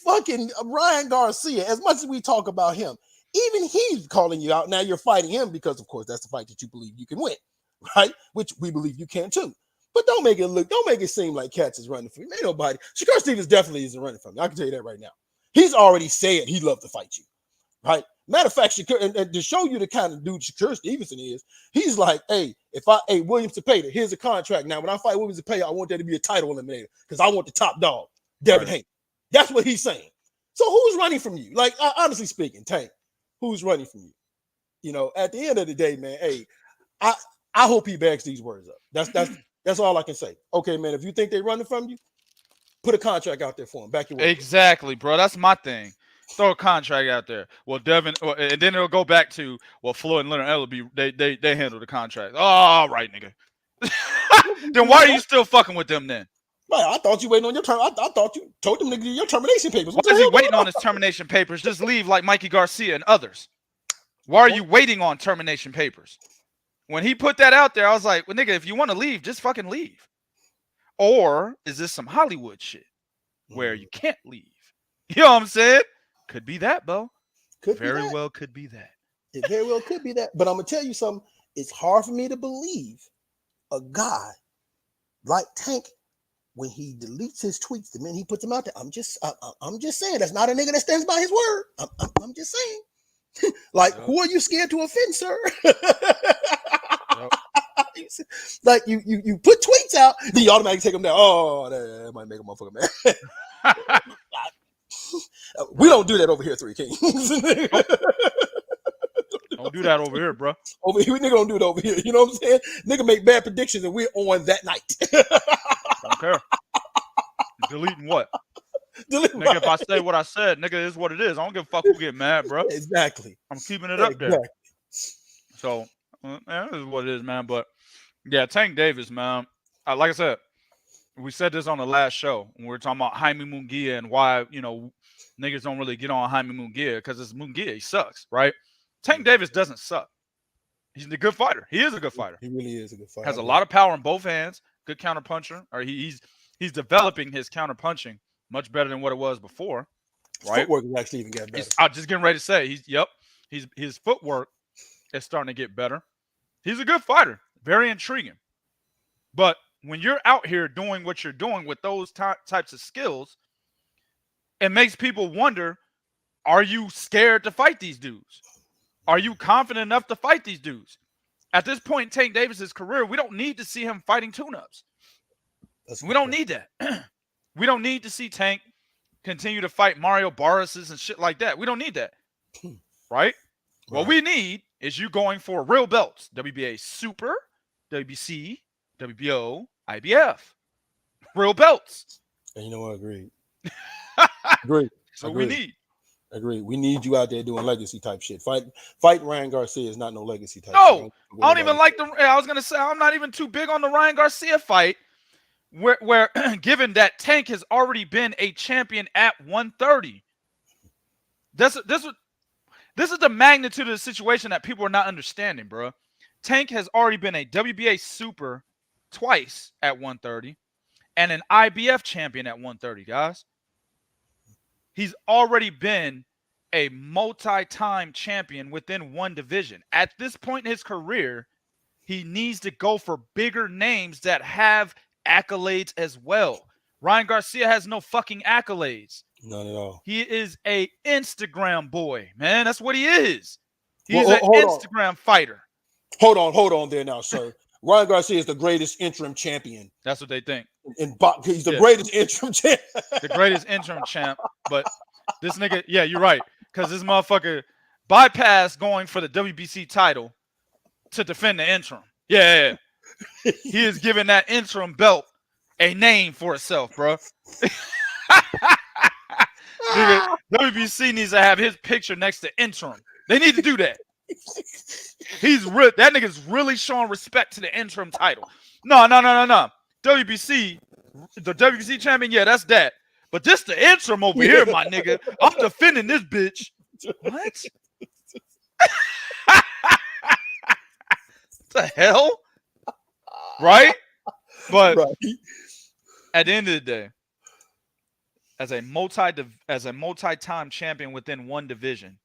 fucking Ryan Garcia, as much as we talk about him, even he's calling you out. Now you're fighting him because, of course, that's the fight that you believe you can win, right? Which we believe you can too. But don't make it seem like Cats is running from you. Ain't nobody. Shakur Stevens definitely isn't running from you. I can tell you that right now. He's already said he'd love to fight you, right? Matter of fact, Shakur, and to show you the kind of dude Shakur Stevenson is, he's like, hey, William Zepeda, here's a contract. Now, when I fight William Zepeda, I want there to be a title eliminator because I want the top dog, Devin Haney. That's what he's saying. So who's running from you? Like, honestly speaking, Tank, who's running from you? You know, at the end of the day, man, hey, I hope he backs these words up. That's all I can say. Okay, man, if you think they're running from you, put a contract out there for him. Back your words. Exactly, bro. That's my thing. Throw a contract out there. Well, Devin, and then it'll go back to, well, Floyd and Leonard Ellerbe, they handle the contract. Oh, all right, nigga. Then why are you still fucking with them then? Right, I thought you waiting on your term. I thought you told them niggas your termination papers. Why is he waiting on his termination papers? Just leave like Mikey Garcia and others. Why are you waiting on termination papers? When he put that out there, I was like, well, nigga, if you want to leave, just fucking leave. Or is this some Hollywood shit where you can't leave? You know what I'm saying? Could be that, Bo. Very well could be that. It very well could be that. But I'm going to tell you something. It's hard for me to believe a guy like Tank, when he deletes his tweets, the minute he puts them out there, I'm just saying, that's not a nigga that stands by his word. I'm just saying. Like, who are you scared to offend, sir? Like, you put tweets out, then you automatically take them down. Oh, that might make a motherfucker mad. We don't do that over here, Three Kings. Don't do that over here, bro. Over here, nigga don't do it over here. You know what I'm saying? Nigga make bad predictions and we're on that night. Don't care. Deleting what? Nigga, if I say what I said, nigga, is what it is. I don't give a fuck who get mad, bro. Exactly. I'm keeping it up there. So, that is what it is, man. But, yeah, Tank Davis, man. Like I said, we said this on the last show when we were talking about Jaime Munguia and why, you know, niggas don't really get on Jaime Munguia because it's Munguia. He sucks, right? Tank Davis doesn't suck. He's a good fighter. He is a good fighter. He really is a good fighter. Has a lot of power in both hands. Good counter puncher. Or he's developing his counter punching much better than what it was before. Right? His footwork is actually even getting better. I'm just getting ready to say his footwork is starting to get better. He's a good fighter. Very intriguing. But when you're out here doing what you're doing with those types of skills, it makes people wonder, are you scared to fight these dudes? Are you confident enough to fight these dudes? At this point in Tank Davis's career, we don't need to see him fighting tune-ups. We don't need that. We don't need to see Tank continue to fight Mario Barrises and shit like that. We don't need that. Right? What we need is you going for real belts. WBA Super, WBC, WBO, IBF. Real belts. And you know what? Agreed. Agreed. So we need. Agreed. We need you out there doing legacy type shit. Fight Ryan Garcia is not no legacy type. No, I don't even like the. I was gonna say I'm not even too big on the Ryan Garcia fight, where given that Tank has already been a champion at 130. This is the magnitude of the situation that people are not understanding, bro. Tank has already been a WBA Super twice at 130 and an IBF champion at 130, guys. He's already been a multi-time champion within one division. At this point in his career, he needs to go for bigger names that have accolades as well. Ryan Garcia has no fucking accolades. None at all. He is a Instagram boy, man. That's what he is. He's an Instagram fighter. Hold on there now, sir. Ryan Garcia is the greatest interim champion. That's what they think. He's the greatest interim champ. The greatest interim champ. But this nigga, yeah, you're right. Because this motherfucker bypassed going for the WBC title to defend the interim. Yeah. He is giving that interim belt a name for itself, bro. Nigga, WBC needs to have his picture next to interim. They need to do that. That nigga's really showing respect to the interim title. No. WBC, the WBC champion, yeah, that's that. But this the interim over here, my nigga. I'm defending this bitch. What? The hell? Right? But Right. at the end of the day, as a multi-time champion within one division,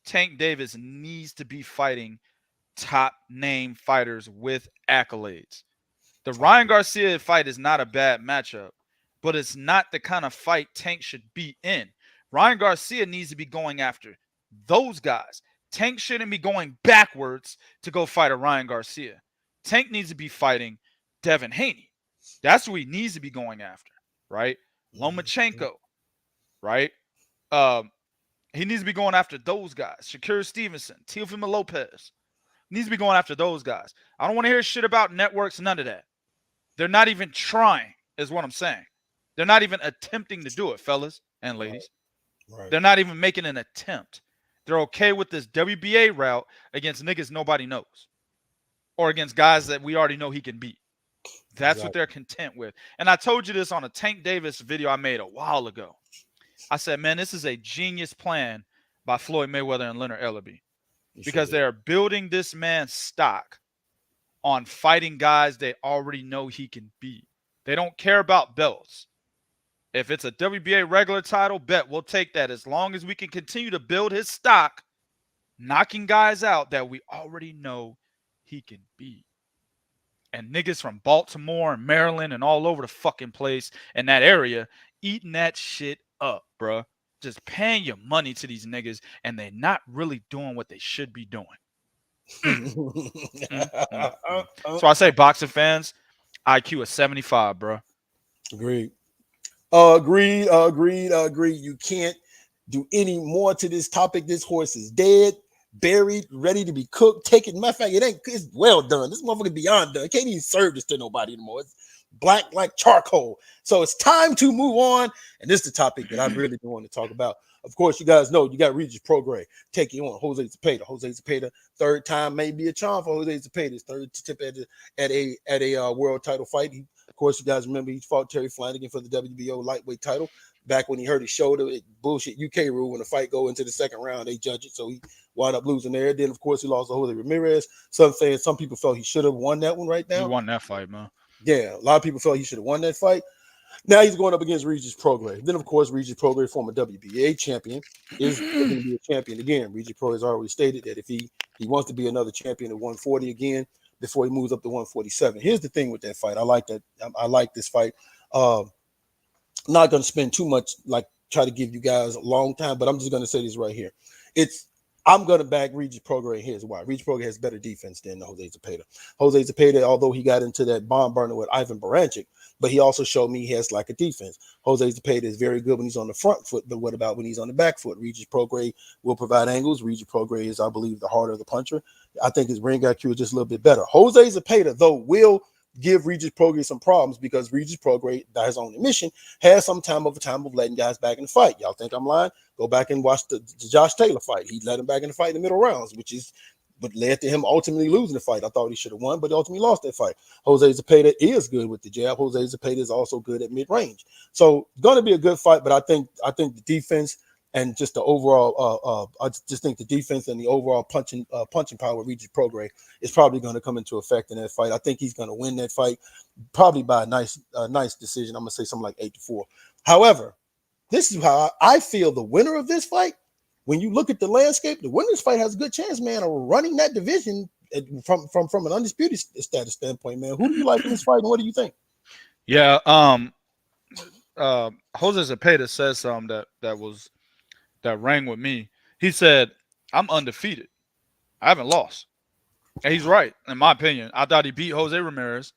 Tank Davis needs to be fighting top name fighters with accolades. The Ryan Garcia fight is not a bad matchup, but it's not the kind of fight Tank should be in. Ryan Garcia needs to be going after those guys. Tank shouldn't be going backwards to go fight a Ryan Garcia. Tank needs to be fighting Devin Haney. That's who he needs to be going after, right? Lomachenko, right? He needs to be going after those guys. Shakur Stevenson, Teofimo Lopez. Needs to be going after those guys. I don't want to hear shit about networks, none of that. They're not even trying, is what I'm saying. They're not even attempting to do it, fellas and ladies. Right. They're not even making an attempt. They're okay with this WBA route against niggas nobody knows. Or against guys that we already know he can beat. That's what they're content with. And I told you this on a Tank Davis video I made a while ago. I said, man, this is a genius plan by Floyd Mayweather and Leonard Ellerbe. Because they're building this man's stock on fighting guys they already know he can beat. They don't care about belts. If it's a WBA regular title, bet we'll take that as long as we can continue to build his stock, knocking guys out that we already know he can beat. And niggas from Baltimore and Maryland and all over the fucking place in that area eating that shit up, bruh. Just paying your money to these niggas and they're not really doing what they should be doing. So I say, boxing fans, IQ is 75, bro. Agreed. Agreed. You can't do any more to this topic. This horse is dead, buried, ready to be cooked, taken. Matter of fact, it's well done. This motherfucker beyond done. Can't even serve this to nobody anymore. It's black like charcoal. So it's time to move on. And this is the topic that I really want to talk about. Of course, you guys know you got Regis Prograis taking on Jose Zepeda. Jose Zepeda, third time may be a charm for Jose Zepeda. His third tip at a world title fight. Of course, you guys remember he fought Terry Flanagan for the WBO lightweight title back when he hurt his shoulder. Bullshit UK rule, when the fight go into the second round, they judge it. So he wound up losing there. Then, of course, he lost to Jose Ramirez. Some people felt he should have won that one right now. He won that fight, man. Yeah, a lot of people felt he should have won that fight. Now he's going up against Regis Prograis. Then, of course, Regis Prograis, former WBA champion, is going to be a champion again. Regis Prograis has already stated that if he wants to be another champion at 140 again before he moves up to 147. Here's the thing with that fight. I like that. I like this fight. I'm not going to spend too much, try to give you guys a long time, but I'm just going to say this right here. I'm going to back Regis Prograis. Here's why. Regis Prograis has better defense than Jose Zepeda. Jose Zepeda, although he got into that bomb burner with Ivan Baranchyk, but he also showed me he has like a defense. Jose Zepeda is very good when he's on the front foot, but what about when he's on the back foot? Regis Prograis will provide angles. Regis Prograis is, I believe, the harder of the puncher. I think his ring IQ is just a little bit better. Jose Zepeda, though, will give Regis Prograis some problems because Regis Prograis, by his own admission, has some time of letting guys back in the fight. Y'all think I'm lying? Go back and watch the Josh Taylor fight. He let him back in the fight in the middle rounds, but led to him ultimately losing the fight. I thought he should have won, but ultimately lost that fight. Jose Zepeda is good with the jab. Jose Zepeda is also good at mid-range. So going to be a good fight, but I think the defense and just the overall, I just think the defense and the overall punching power of Regis Prograis is probably going to come into effect in that fight. I think he's going to win that fight, probably by a nice decision. I'm going to say something like 8-4. However, this is how I feel the winner of this fight. When you look at the landscape, the winner's fight has a good chance, man, of running that division from an undisputed status standpoint, man. Who do you like in this fight, and what do you think? Yeah, Jose Zepeda says something that rang with me. He said, "I'm undefeated. I haven't lost," and he's right, in my opinion. I thought he beat Jose Ramirez,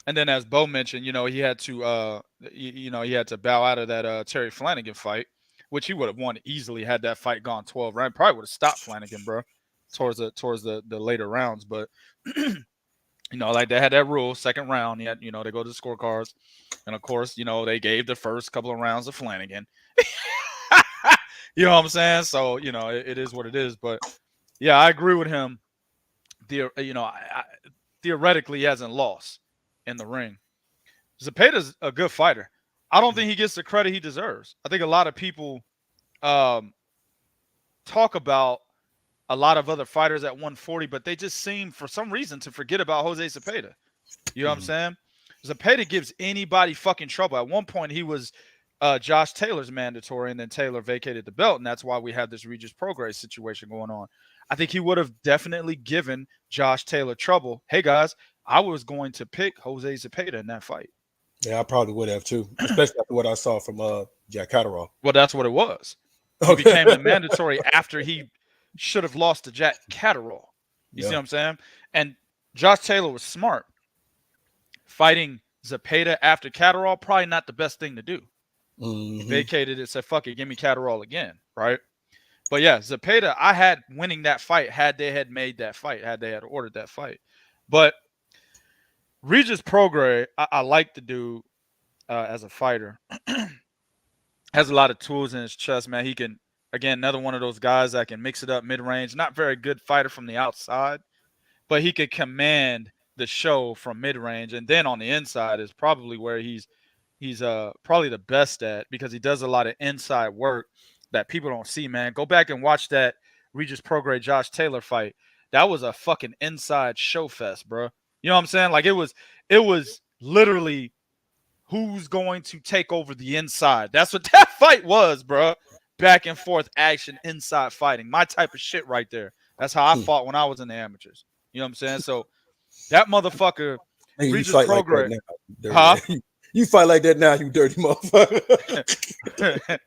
and then as Bo mentioned, he had to, he had to bow out of that Terry Flanagan fight, which he would have won easily had that fight gone 12 rounds. Probably would have stopped Flanagan, bro, towards the later rounds. But like they had that rule, second round, they go to the scorecards, and of course, they gave the first couple of rounds of Flanagan. You know what I'm saying? So it is what it is. But Yeah, I agree with him. Theoretically, he hasn't lost in the ring. Zepeda's a good fighter. I don't think he gets the credit he deserves. I think a lot of people talk about a lot of other fighters at 140, but they just seem, for some reason, to forget about Jose Zepeda. You know what I'm saying? Zepeda gives anybody fucking trouble. At one point, he was Josh Taylor's mandatory, and then Taylor vacated the belt, and that's why we have this Regis Prograis situation going on. I think he would have definitely given Josh Taylor trouble. Hey, guys, I was going to pick Jose Zepeda in that fight. Yeah, I probably would have too, especially after what I saw from Jack Catterall. Well, that's what it was. He became the mandatory after he should have lost to Jack Catterall. You see what I'm saying? And Josh Taylor was smart. Fighting Zepeda after Catterall, probably not the best thing to do. He vacated it, said, fuck it, give me Catterall again, right? But yeah, Zepeda, I had winning that fight had they had made that fight, had they had ordered that fight. But Regis Prograis, I like the dude as a fighter. Has a lot of tools in his chest, man. He can, again, another one of those guys that can mix it up mid-range. Not very good fighter from the outside, but he could command the show from mid-range. And then on the inside is probably where he's probably the best at, because he does a lot of inside work that people don't see, man. Go back and watch that Regis Prograis Josh Taylor fight. That was a fucking inside show fest, bro. You know what I'm saying? Like, it was literally who's going to take over the inside. That's what that fight was, bro. Back and forth action, inside fighting. My type of shit right there. That's how I fought when I was in the amateurs. You know what I'm saying? So that motherfucker, Regis Prograis. Like you fight like that now, you dirty motherfucker.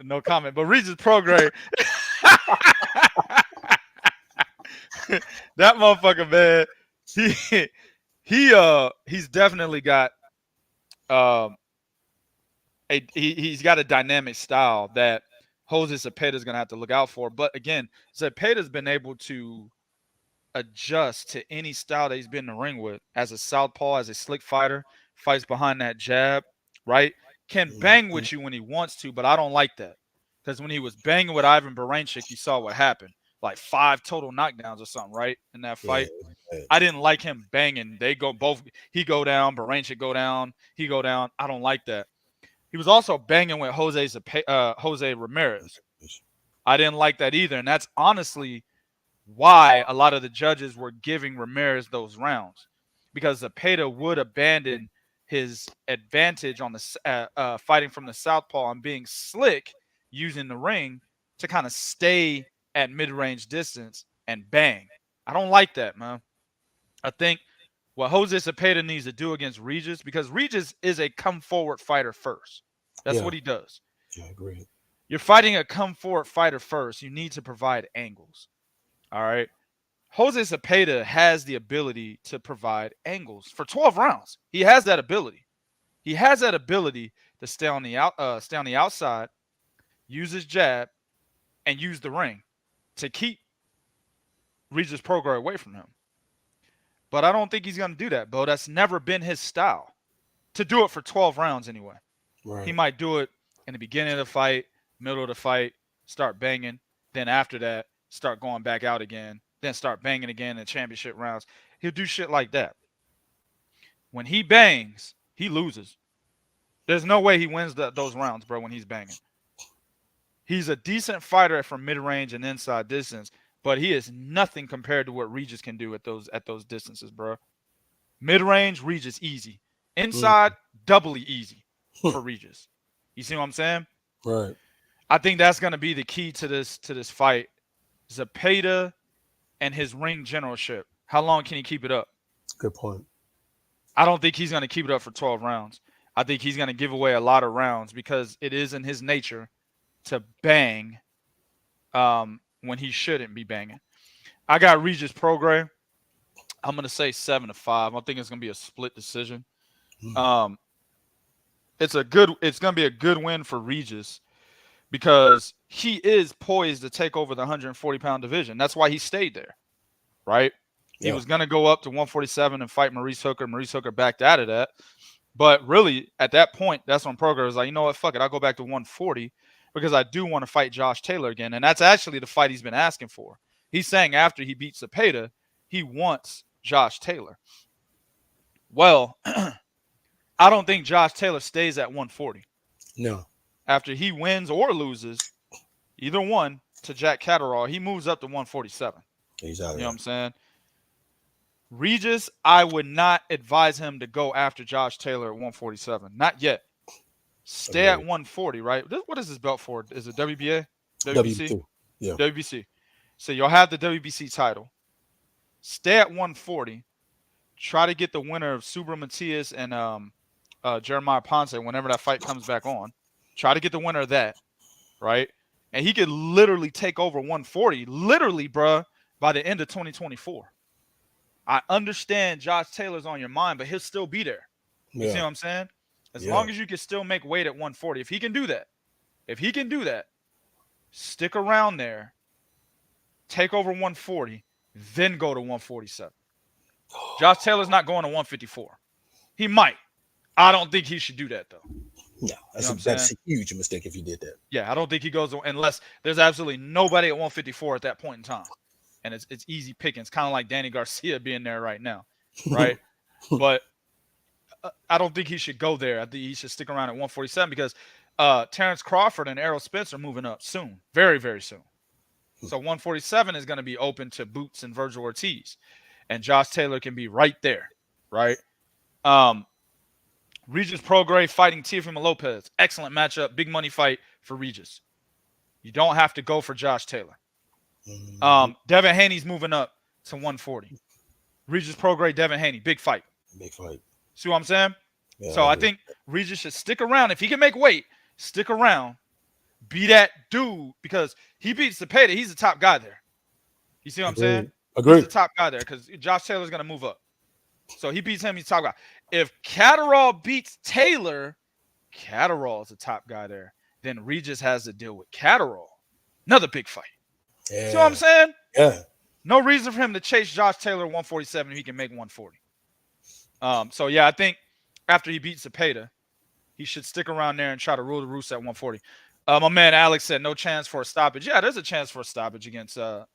No comment. But Regis Prograis, that motherfucker, man, he's definitely got he's got a dynamic style that Jose Zepeda is gonna have to look out for. But again, Zepeda's been able to adjust to any style that he's been in the ring with. As a southpaw, as a slick fighter, fights behind that jab, right? Can bang with you when he wants to, but I don't like that. Because when he was banging with Ivan Baranchyk, you saw what happened. Like 5 total knockdowns or something, right? In that fight. Yeah. I didn't like him banging. They go both. He go down, Baranchyk go down, he go down. I don't like that. He was also banging with Jose Ramirez. I didn't like that either. And that's honestly why a lot of the judges were giving Ramirez those rounds. Because Zepeda would abandon his advantage on the fighting from the southpaw and being slick, using the ring to kind of stay at mid-range distance and bang. I don't like that, man. I think what Jose Zepeda needs to do against Regis, because Regis is a come-forward fighter first. That's what he does. Yeah, I agree. You're fighting a come-forward fighter first. You need to provide angles. All right? Jose Zepeda has the ability to provide angles for 12 rounds. He has that ability. He has that ability to stay on the outside, use his jab, and use the ring to keep Regis Prograis away from him. But I don't think he's going to do that, Bo. That's never been his style. To do it for 12 rounds anyway. Right. He might do it in the beginning of the fight, middle of the fight, start banging. Then after that, start going back out again. Then start banging again in championship rounds. He'll do shit like that. When he bangs, he loses. There's no way he wins those rounds, bro, when he's banging. He's a decent fighter from mid-range and inside distance, but he is nothing compared to what Regis can do at those distances, bro. Mid-range, Regis easy. Inside, doubly easy for Regis. You see what I'm saying? Right. I think that's going to be the key to this fight. Zepeda and his ring generalship. How long can he keep it up? Good point. I don't think he's going to keep it up for 12 rounds. I think he's going to give away a lot of rounds because it is in his nature to bang when he shouldn't be banging. I got Regis Prograis. I'm going to say 7-5. I think it's going to be a split decision. It's going to be a good win for Regis because he is poised to take over the 140-pound division. That's why he stayed there, right? Yeah. He was going to go up to 147 and fight Maurice Hooker. Maurice Hooker backed out of that. But really, at that point, that's when Prograis was like, you know what, fuck it. I'll go back to 140 because I do want to fight Josh Taylor again. And that's actually the fight he's been asking for. He's saying after he beats Zepeda, he wants Josh Taylor. Well, I don't think Josh Taylor stays at 140. No. After he wins or loses, either one, to Jack Catterall, he moves up to 147. He's out. You know what I'm saying? Regis, I would not advise him to go after Josh Taylor at 147. Not yet. Stay at 140, right? What is this belt for? Is it WBA? WBC? Yeah. WBC. So you'll have the WBC title. Stay at 140. Try to get the winner of Subra Matias and Jeremiah Ponce whenever that fight comes back on. Try to get the winner of that, right? And he could literally take over 140, literally, bruh, by the end of 2024. I understand Josh Taylor's on your mind, but he'll still be there. You see what I'm saying? As long as you can still make weight at 140. If he can do that, stick around there, take over 140, then go to 147. Josh Taylor's not going to 154. He might. I don't think he should do that, though. No, that's a huge mistake if he did that. Yeah, I don't think he goes unless there's absolutely nobody at 154 at that point in time. And it's easy pickings, kind of like Danny Garcia being there right now, right? But I don't think he should go there. I think he should stick around at 147 because Terrence Crawford and Errol Spence are moving up soon, very, very soon. So 147 is going to be open to Boots and Virgil Ortiz. And Josh Taylor can be right there, right? Regis Prograis fighting Teofimo Lopez. Excellent matchup. Big money fight for Regis. You don't have to go for Josh Taylor. Devin Haney's moving up to 140. Regis Prograis, Devin Haney. Big fight. Big fight. See what I'm saying? Yeah, so I think Regis should stick around. If he can make weight, stick around. Be that dude because he beats Zepeda. He's the top guy there. You see what I'm saying? Agreed. He's the top guy there because Josh Taylor's going to move up. So he beats him, he's the top guy. If Catterall beats Taylor, Catterall is the top guy there. Then Regis has to deal with Catterall. Another big fight. Yeah. See what I'm saying? Yeah. No reason for him to chase Josh Taylor 147 if he can make 140. So, yeah, I think after he beats Zepeda, he should stick around there and try to rule the roost at 140. My man Alex said no chance for a stoppage. Yeah, there's a chance for a stoppage against for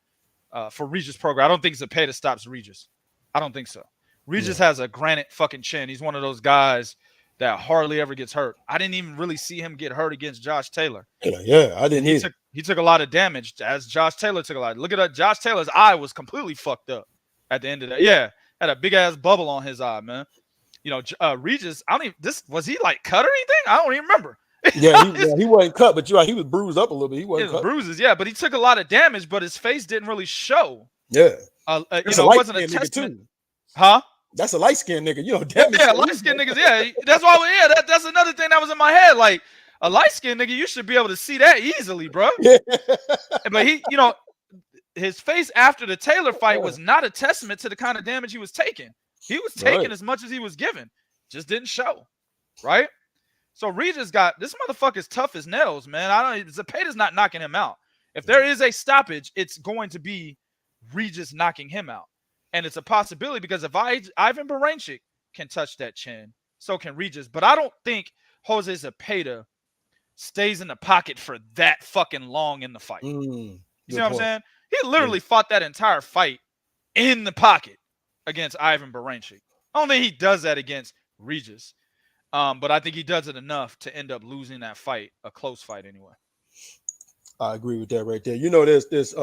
Regis Prograis. I don't think Zepeda stops Regis. I don't think so. Regis has a granite fucking chin. He's one of those guys that hardly ever gets hurt. I didn't even really see him get hurt against Josh Taylor. Yeah, I didn't either. He took a lot of damage as Josh Taylor took a lot. Look at that. Josh Taylor's eye was completely fucked up at the end of that. Yeah, had a big ass bubble on his eye, man. You know, Regis, was he like cut or anything? I don't even remember. he wasn't cut, but you're right, he was bruised up a little bit. He wasn't cut. Bruises, yeah, but he took a lot of damage, but his face didn't really show. Yeah. It wasn't a testament. Huh? That's a light-skinned nigga. You know, damn it. Yeah, light-skinned niggas. Yeah, that's why. Yeah, that's another thing that was in my head. Like a light-skinned nigga, you should be able to see that easily, bro. Yeah. But his face after the Taylor fight was not a testament to the kind of damage he was taking. He was taking as much as he was given, just didn't show, right? So Regis got this motherfucker's tough as nails, man. Zepeda's not knocking him out. If there is a stoppage, it's going to be Regis knocking him out. And it's a possibility because if Ivan Baranchyk can touch that chin, so can Regis. But I don't think Jose Zepeda stays in the pocket for that fucking long in the fight. You see what I'm saying? He literally fought that entire fight in the pocket against Ivan Baranchyk. I don't think he does that against Regis. But I think he does it enough to end up losing that fight, a close fight anyway. I agree with that right there. You know, there's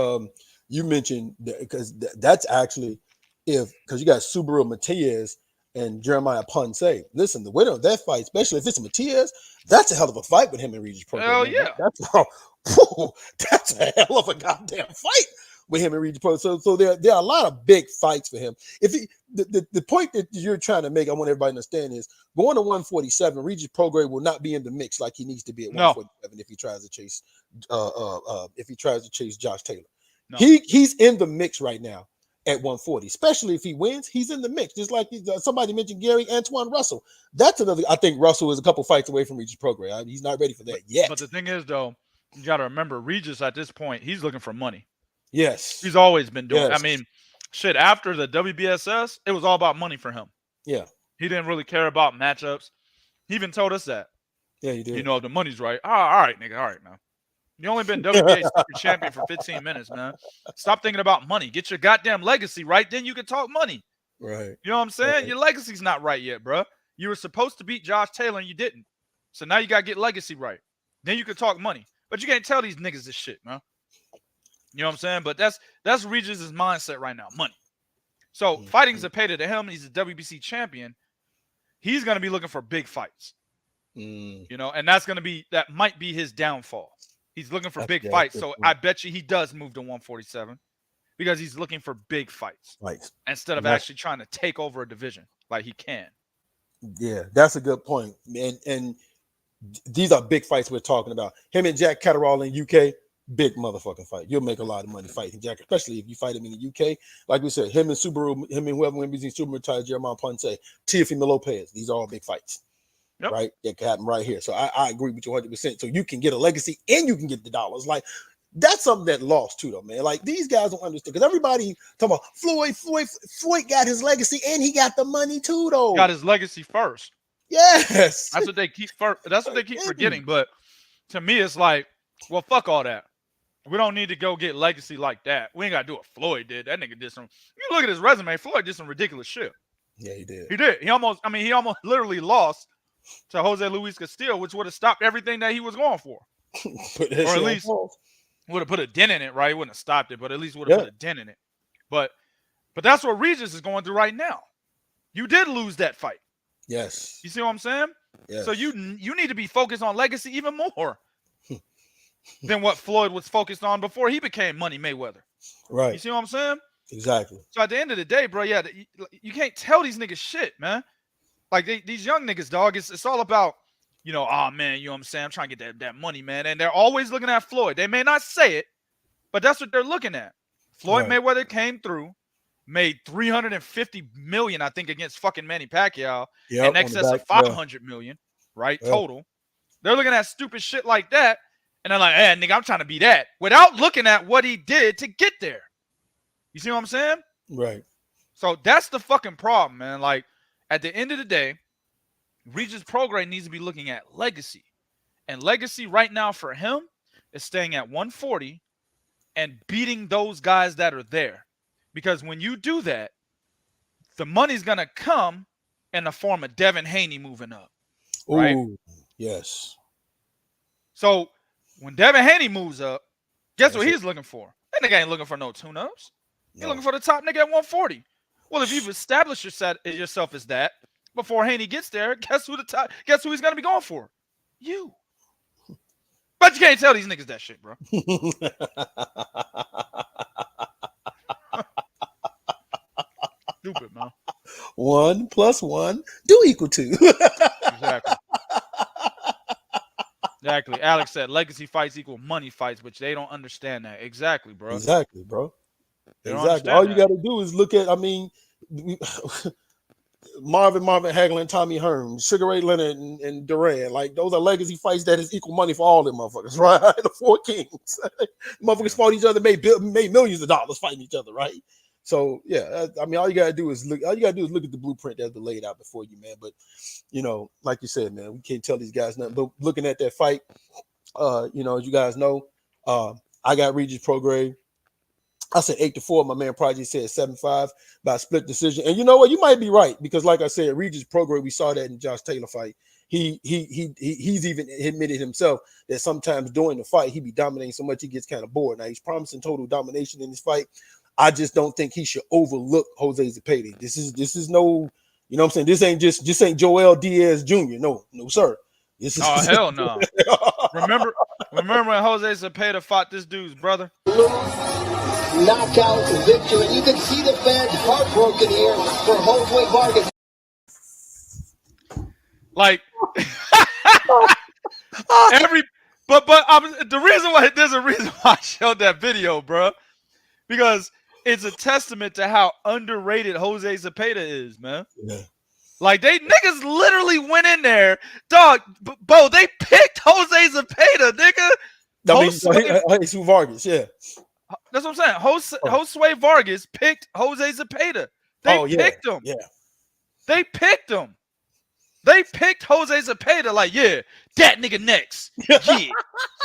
you mentioned because that's actually because you got Subaru Matias and Jeremiah Ponce. Listen, the winner of that fight, especially if it's Matias, that's a hell of a fight with him and Regis Prograis. Hell yeah. That's a hell of a goddamn fight with him and Regis Prograis. So there are a lot of big fights for him. If the point that you're trying to make, I want everybody to understand is going to 147, Regis Prograis will not be in the mix like he needs to be at 147 if he tries to chase Josh Taylor. No. He's in the mix right now at 140, especially if he wins. He's in the mix, just like somebody mentioned Gary Antoine Russell. That's another. I think Russell is a couple fights away from Regis Prograis. He's not ready for that yet. But the thing is, though, you got to remember Regis at this point, he's looking for money. Yes, he's always been doing. Yes. I mean, shit. After the WBSS, it was all about money for him. Yeah, he didn't really care about matchups. He even told us that. Yeah, he did. You know, if the money's right. Oh, all right, nigga. All right, man. You only been WBA super champion for 15 minutes, man. Stop thinking about money. Get your goddamn legacy right. Then you can talk money. Right. You know what I'm saying? Right. Your legacy's not right yet, bro. You were supposed to beat Josh Taylor and you didn't. So now you got to get legacy right. Then you can talk money. But you can't tell these niggas this shit, man. You know what I'm saying? But that's Regis' mindset right now, money. So fighting Zepeda to him, he's a WBC champion. He's going to be looking for big fights. You know, and that might be his downfall. He's looking for big fights. So I bet you he does move to 147 because he's looking for big fights instead of actually trying to take over a division like he can. Yeah, that's a good point. And these are big fights we're talking about. Him and Jack Catterall in UK, big motherfucking fight. You'll make a lot of money fighting Jack, especially if you fight him in the UK. Like we said, him and whoever wins between Subaru retired Jeremiah Ponce, Teofimo Lopez. These are all big fights. Yep. Right? That can happen right here. So I agree with you 100%. So you can get a legacy and you can get the dollars. Like, that's something that lost too, though, man. Like, these guys don't understand because everybody talking about Floyd got his legacy and he got the money too, though. Got his legacy first. Yes. That's what they keep forgetting. But to me, it's like, well, fuck all that. We don't need to go get legacy like that. We ain't got to do what Floyd did. That nigga did some. You look at his resume. Floyd did some ridiculous shit. Yeah, he did. He did. He almost literally lost to Jose Luis Castillo, which would have stopped everything that he was going for. Or at least would have put a dent in it, right? It wouldn't have stopped it, but at least would have put a dent in it. But that's what Regis is going through right now. You did lose that fight. Yes. You see what I'm saying? Yes. So you need to be focused on legacy even more than what Floyd was focused on before he became Money Mayweather. Right. You see what I'm saying? Exactly. So at the end of the day, bro, yeah, you can't tell these niggas shit, man. Like these young niggas, dog, it's all about, you know, oh man, you know what I'm saying? I'm trying to get that money, man. And they're always looking at Floyd. They may not say it, but that's what they're looking at. Floyd Mayweather came through, made $350 million, I think, against fucking Manny Pacquiao, in excess of $500 million, right? Yep. Total. They're looking at stupid shit like that, and they're like, hey, nigga, I'm trying to be that, without looking at what he did to get there. You see what I'm saying? Right. So that's the fucking problem, man. Like, at the end of the day, Regis Prograis needs to be looking at legacy. And legacy right now for him is staying at 140 and beating those guys that are there. Because when you do that, the money's going to come in the form of Devin Haney moving up. Right? Ooh, yes. So when Devin Haney moves up, guess what he's looking for? That nigga ain't looking for no tune-ups. He's looking for the top nigga at 140. Well, if you've established yourself as that before Haney gets there, guess who he's gonna be going for? You. But you can't tell these niggas that shit, bro. Stupid, man. 1 + 1 = 2. Exactly. Alex said legacy fights equal money fights, which they don't understand that. Exactly, bro. Exactly, bro. Exactly. All you got to do is look at, Marvin Hagler and Tommy Hearn, Sugar Ray Leonard and Duran. Like, those are legacy fights that is equal money for all them motherfuckers, right? The four kings. Motherfuckers fought each other, made millions of dollars fighting each other, right? So, yeah, all you got to do is look at the blueprint that's been laid out before you, man. But, you know, like you said, man, we can't tell these guys nothing. But looking at that fight, you know, as you guys know, I got Regis Prograis. I said 8-4. My man Prodigy said 7-5 by split decision. And you know what? You might be right because, like I said, Regis Prograis, we saw that in Josh Taylor fight. He's even admitted himself that sometimes during the fight he be dominating so much he gets kind of bored. Now he's promising total domination in this fight. I just don't think he should overlook Jose Zepeda. This is no, you know what I'm saying? This ain't Joel Diaz Jr. No, sir. Hell no. Remember when Jose Zepeda fought this dude's brother? Knockout victory. You can see the fans heartbroken here for Jose Vargas. Like there's a reason why I showed that video, bro, because it's a testament to how underrated Jose Zepeda is, man. Yeah. Like, they niggas literally went in there, dog. Bo, they picked Jose Zepeda, nigga. Jose Vargas, yeah. That's what I'm saying. Jose Vargas picked Jose Zepeda. They picked him. Yeah. They picked him. They picked Jose Zepeda like, yeah, that nigga next. Yeah.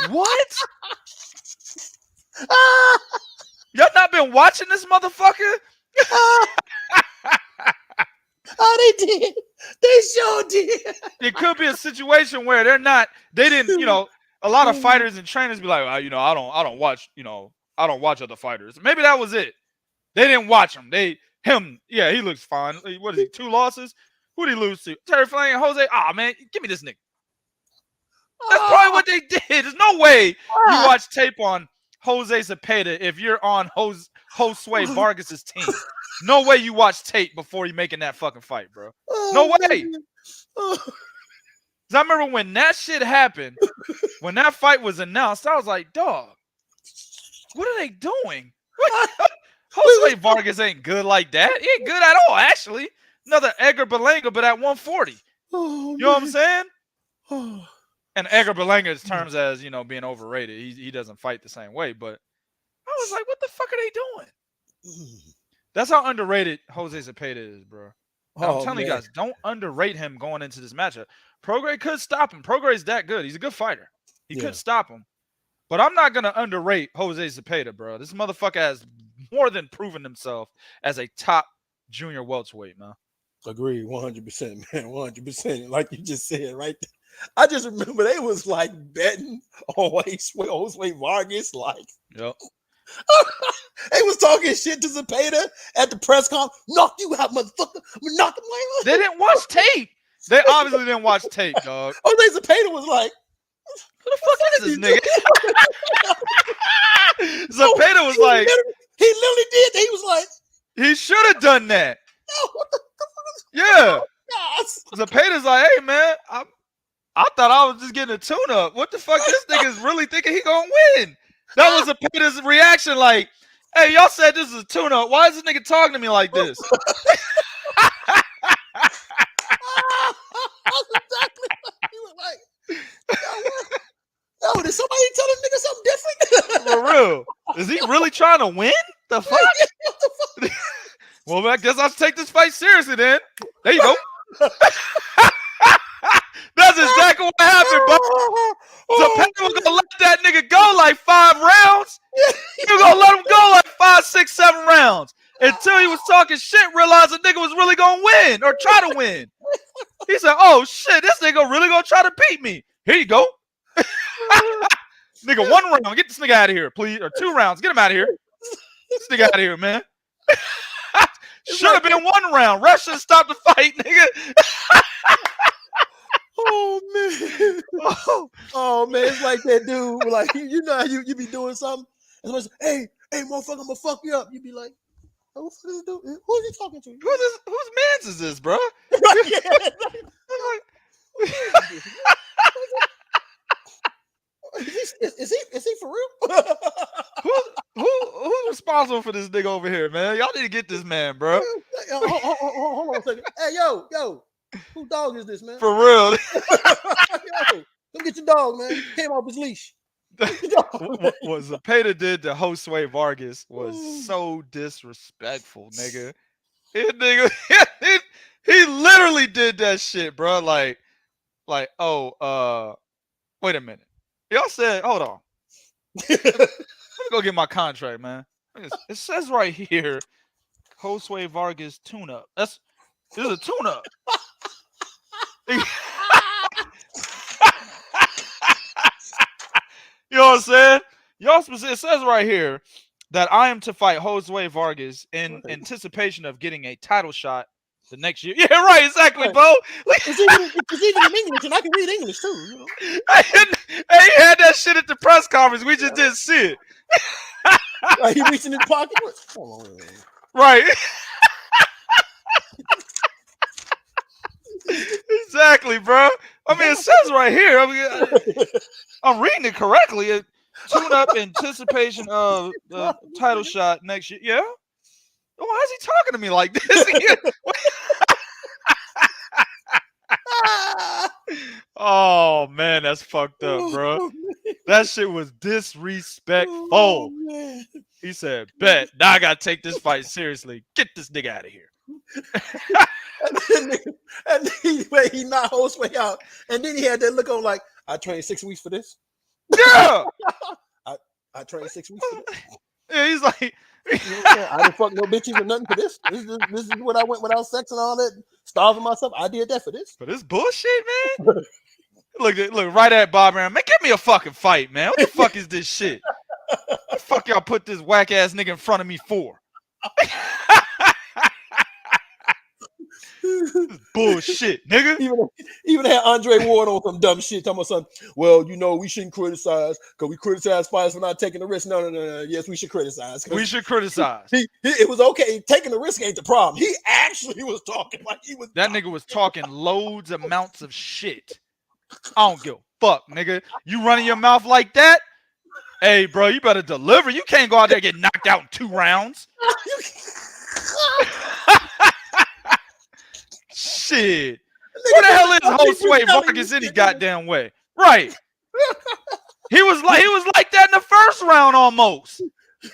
What? Y'all not been watching this motherfucker? Oh, they did. They sure did. It could be a situation where they didn't, a lot of fighters and trainers be like, well, I don't watch, I don't watch other fighters. Maybe that was it. They didn't watch him. Yeah, he looks fine. What is he, 2 losses? Who did he lose to? Terry Flanagan and Jose? Man, give me this nigga. That's probably what they did. There's no way you watch tape on Jose Zepeda if you're on Josue Vargas' team. No way you watch tape before you making that fucking fight, bro. No way. Because I remember when that shit happened, when that fight was announced, I was like, dog, what are they doing? Josue Vargas ain't good like that. He ain't good at all, actually. Another Edgar Berlanga, but at 140. You know what I'm saying? And Edgar Berlanga is terms as, being overrated. He doesn't fight the same way. But I was like, what the fuck are they doing? That's how underrated Jose Zepeda is, bro. I'm telling you guys, don't underrate him going into this matchup. Prograis could stop him. Prograis is that good. He's a good fighter. He could stop him. But I'm not going to underrate Jose Zepeda, bro. This motherfucker has more than proven himself as a top junior welterweight, man. Agree, 100%, man, 100%. Like you just said, right there. I just remember they was like betting on Jose Vargas, like. Yep. They was talking shit to Zepeda at the press conference. Knock you out, motherfucker. Knock him like. They didn't watch tape. They obviously didn't watch tape, dog. Jose Zepeda was like, who the fuck is this nigga? Zepeda was like, he literally did. He was like, he should have done that. no, what the fuck? Yeah. Zepeda's like, hey man, I thought I was just getting a tune-up. What the fuck? This nigga's really thinking he gonna win. That was Zepeda's reaction, like, hey, y'all said this is a tune-up. Why is this nigga talking to me like this? Exactly. He was like, yo, did somebody tell this nigga something different? For real. Is he really trying to win? The fuck? What the fuck? Well, I guess I'll take this fight seriously then. There you go. That's exactly what happened, bro. Zepeda was gonna let that nigga go like 5 rounds. He was gonna let him go like 5, 6, 7 rounds until he was talking shit, realized the nigga was really gonna win or try to win. He said, oh shit, this nigga really gonna try to beat me. Here you go. Nigga, 1 round. Get this nigga out of here, please. Or 2 rounds. Get him out of here. This nigga out of here, man. Should have been 1 round. Ref should have stopped the fight, nigga. Oh man. Oh man, it's like that dude. Like you know how you be doing something, and somebody say, hey, motherfucker, I'm gonna fuck you up. You be like, oh, what the fuck is this dude? Who is he talking to? Whose man's is this, bro? Is he for real? Who's responsible for this nigga over here, man? Y'all need to get this man, bro. Hold on a second. Hey, yo, who dog is this, man? For real. Yo, come get your dog, man. He came off his leash. What Zepeda did to Josue Vargas was so disrespectful, nigga. He literally did that shit, bro. Like, wait a minute. Y'all said, hold on. Let me go get my contract, man. It says right here, Josue Vargas tune-up. This is a tune-up. You know what I'm saying? It says right here that I am to fight Josue Vargas in anticipation of getting a title shot the next year. Yeah, right, exactly, right. Bo. It's even in English, and I can read English too. You know? Hey, he had that shit at the press conference. We just didn't see it. Like he reached in his pocket. Hold on. Right. Exactly, bro. I mean, it says right here. I'm reading it correctly. Tune up anticipation of the title shot next year. Yeah. Why is he talking to me like this? Oh man, that's fucked up, bro. That shit was disrespectful. Oh, he said, "Bet now I gotta take this fight seriously. Get this nigga out of here." and then he knocked Josue out, and then he had that look on like, I trained 6 weeks for this. Yeah. I trained 6 weeks for this. Yeah, he's like, You know what I'm saying? I didn't fuck no bitches or nothing for this. This is what I went without sex and all that, starving myself. I did that for this. but this bullshit, man. Look right at Bob Arum. Man, give me a fucking fight, man. What the fuck is this shit? What the fuck y'all put this whack ass nigga in front of me for? Bullshit, nigga. Even had Andre Ward on some dumb shit. Talking about something. Well, we shouldn't criticize because we criticize fighters for not taking the risk. No. Yes, we should criticize. We should criticize. It was okay. Taking the risk ain't the problem. He actually was talking like he was. That nigga was talking loads amounts of shit. I don't give a fuck, nigga. You running your mouth like that? Hey, bro, you better deliver. You can't go out there and get knocked out in 2 rounds. Shit. Who the hell is Jose Vargas any goddamn way? Right. He was like that in the first round almost.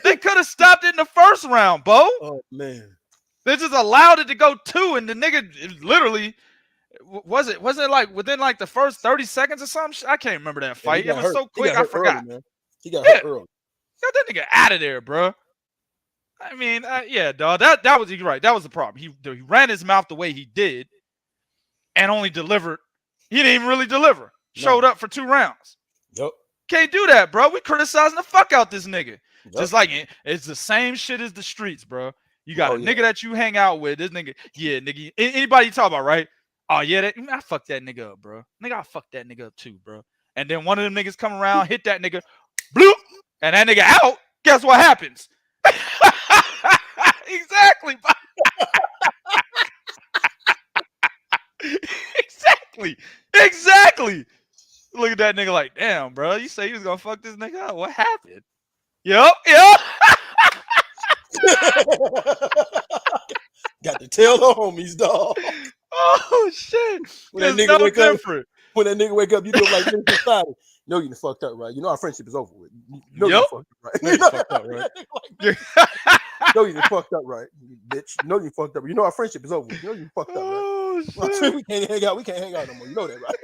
They could have stopped it in the first round, Bo. Oh man. They just allowed it to go 2, and the nigga literally was it like within like the first 30 seconds or something? I can't remember that fight. It was so quick, I forgot. Early, he got hurt early. Got that nigga out of there, bro. I mean, yeah, dog. That was you're right. That was the problem. He ran his mouth the way he did, and only delivered. He didn't even really deliver. Showed up for 2 rounds. Yep. Can't do that, bro. We criticizing the fuck out this nigga. Yep. Just like it's the same shit as the streets, bro. You got a nigga that you hang out with. This nigga, yeah, nigga. Anybody you talk about, right? Oh yeah, I fucked that nigga up, bro. Nigga, I fucked that nigga up too, bro. And then one of them niggas come around, hit that nigga, bloop, and that nigga out. Guess what happens? Exactly. Exactly. Look at that nigga like, damn, bro. You say you was gonna fuck this nigga up. What happened? Yep. Got to tell the homies, dog. Oh shit. When that nigga wake up, you look like this society. No, you done fucked up, right? You know our friendship is over with. You done fucked up, right? You fucked up, right? No, you done fucked up, right? Bitch. No, you fucked up. You know our friendship is over with. You know you fucked up, right? Shit. We can't hang out. We can't hang out no more. You know that, right?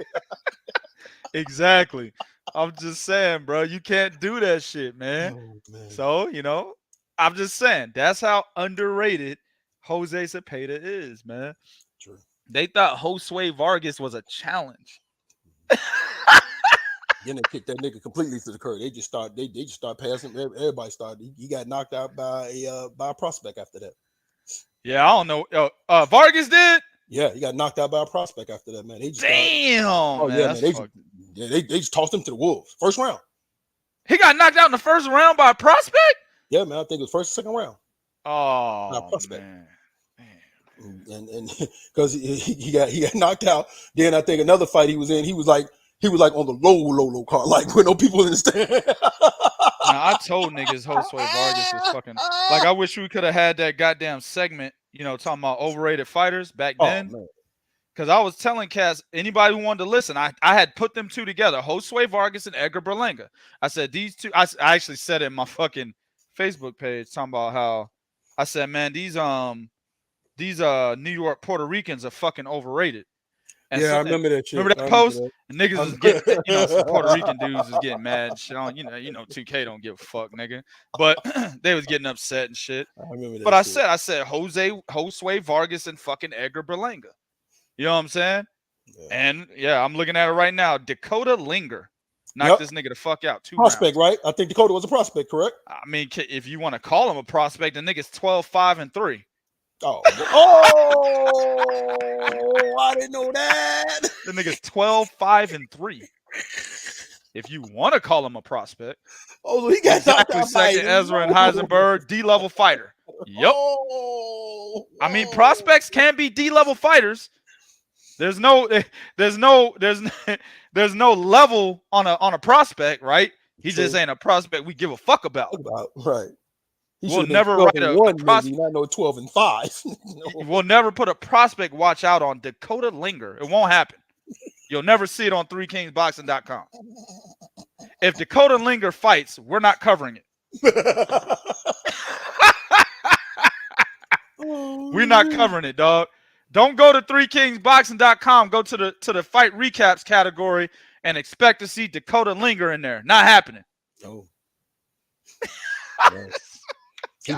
Exactly. I'm just saying, bro. You can't do that shit, man. Oh, man. So, I'm just saying that's how underrated Jose Zepeda is, man. True. They thought Jose Vargas was a challenge. Then they kicked that nigga completely to the curb. They just start passing. Everybody started. He got knocked out by a prospect after that. Yeah, I don't know. Vargas did. Yeah, he got knocked out by a prospect after that, man. They just man. They just tossed him to the wolves. First round. He got knocked out in the first round by a prospect? Yeah, man. I think it was first or second round. Oh, prospect. Man. And because he got knocked out. Then I think another fight he was in, he was like on the low card, like with no people in the stand. Now, I told niggas Jose Vargas was fucking like. I wish we could have had that goddamn segment, talking about overrated fighters back then. Because I was telling cats, anybody who wanted to listen, I had put them two together, Jose Vargas and Edgar Berlanga. I said these two. I actually said it in my fucking Facebook page, talking about how I said, man, these New York Puerto Ricans are fucking overrated. And yeah, I remember that shit. Remember that post? And niggas was getting, some Puerto Rican dudes was getting mad and shit on, 2K don't give a fuck, nigga. But they was getting upset and shit. I remember that. But I said Jose Vargas and fucking Edgar Berlanga. You know what I'm saying? Yeah. And yeah, I'm looking at it right now. Dakota Linger knocked this nigga the fuck out. 2 prospect, rounds. Right? I think Dakota was a prospect, correct? I mean, if you want to call him a prospect, the nigga's 12-5-3. Oh, I didn't know that. The nigga's 12-5-3. If you want to call him a prospect. Oh, so he got exactly second Ezra and Heisenberg, D-level fighter. Yep. I mean, prospects can be D-level fighters. There's no level on a prospect, right? He just ain't a prospect we give a fuck about. Right. We'll never write a prospect. Not no 12-5. We'll never put a prospect watch out on Dakota Linger. It won't happen. You'll never see it on 3kingsboxing.com. If Dakota Linger fights, we're not covering it. We're not covering it, dog. Don't go to 3kingsboxing.com. Go to the fight recaps category and expect to see Dakota Linger in there. Not happening. Oh. He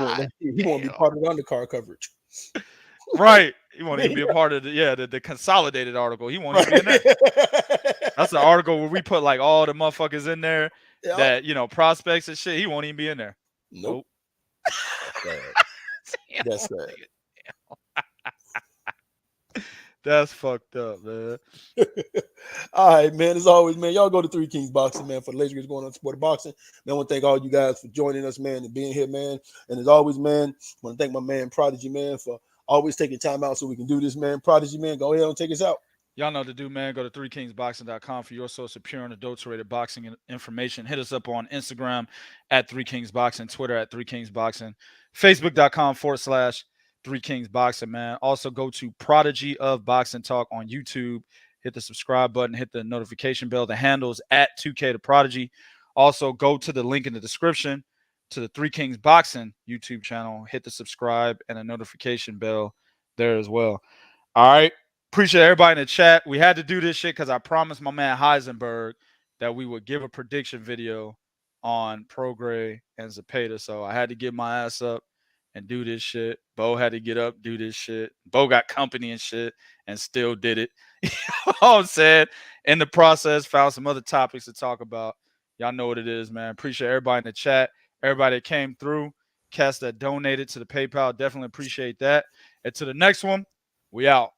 won't be part of the undercard coverage. Right. He won't even be a part of the consolidated article. He won't even be in there. That's the article where we put like all the motherfuckers in there that, you know, prospects and shit. He won't even be in there. Nope. That's sad. That's fucked up, man. All right, man. As always, man, y'all go to Three Kings Boxing, man, for the latest going on sport of boxing. Man, I want to thank all you guys for joining us, man, and being here, man. And as always, man, I want to thank my man Prodigy, man, for always taking time out so we can do this, man. Prodigy, man, go ahead and take us out. Y'all know what to do, man. Go to threekingsboxing.com for your source of pure and adulterated boxing information. Hit us up on Instagram at 3kingsboxing, Twitter at 3kingsboxing, Facebook.com/3kingsboxing, man. Also go to Prodigy of Boxing Talk on YouTube. Hit the subscribe button, hit the notification bell. The handle's at 2K to Prodigy. Also go to the link in the description to the 3 Kings Boxing YouTube channel. Hit the subscribe and the notification bell there as well. All right. Appreciate everybody in the chat. We had to do this shit because I promised my man Heisenberg that we would give a prediction video on Prograis and Zepeda. So I had to get my ass up and do this shit. Bo had to get up, do this shit. Bo got company and shit and still did it. You know what I'm saying? In the process, found some other topics to talk about. Y'all know what it is, man. Appreciate everybody in the chat. Everybody that came through. Cats that donated to the PayPal. Definitely appreciate that. And to the next one, we out.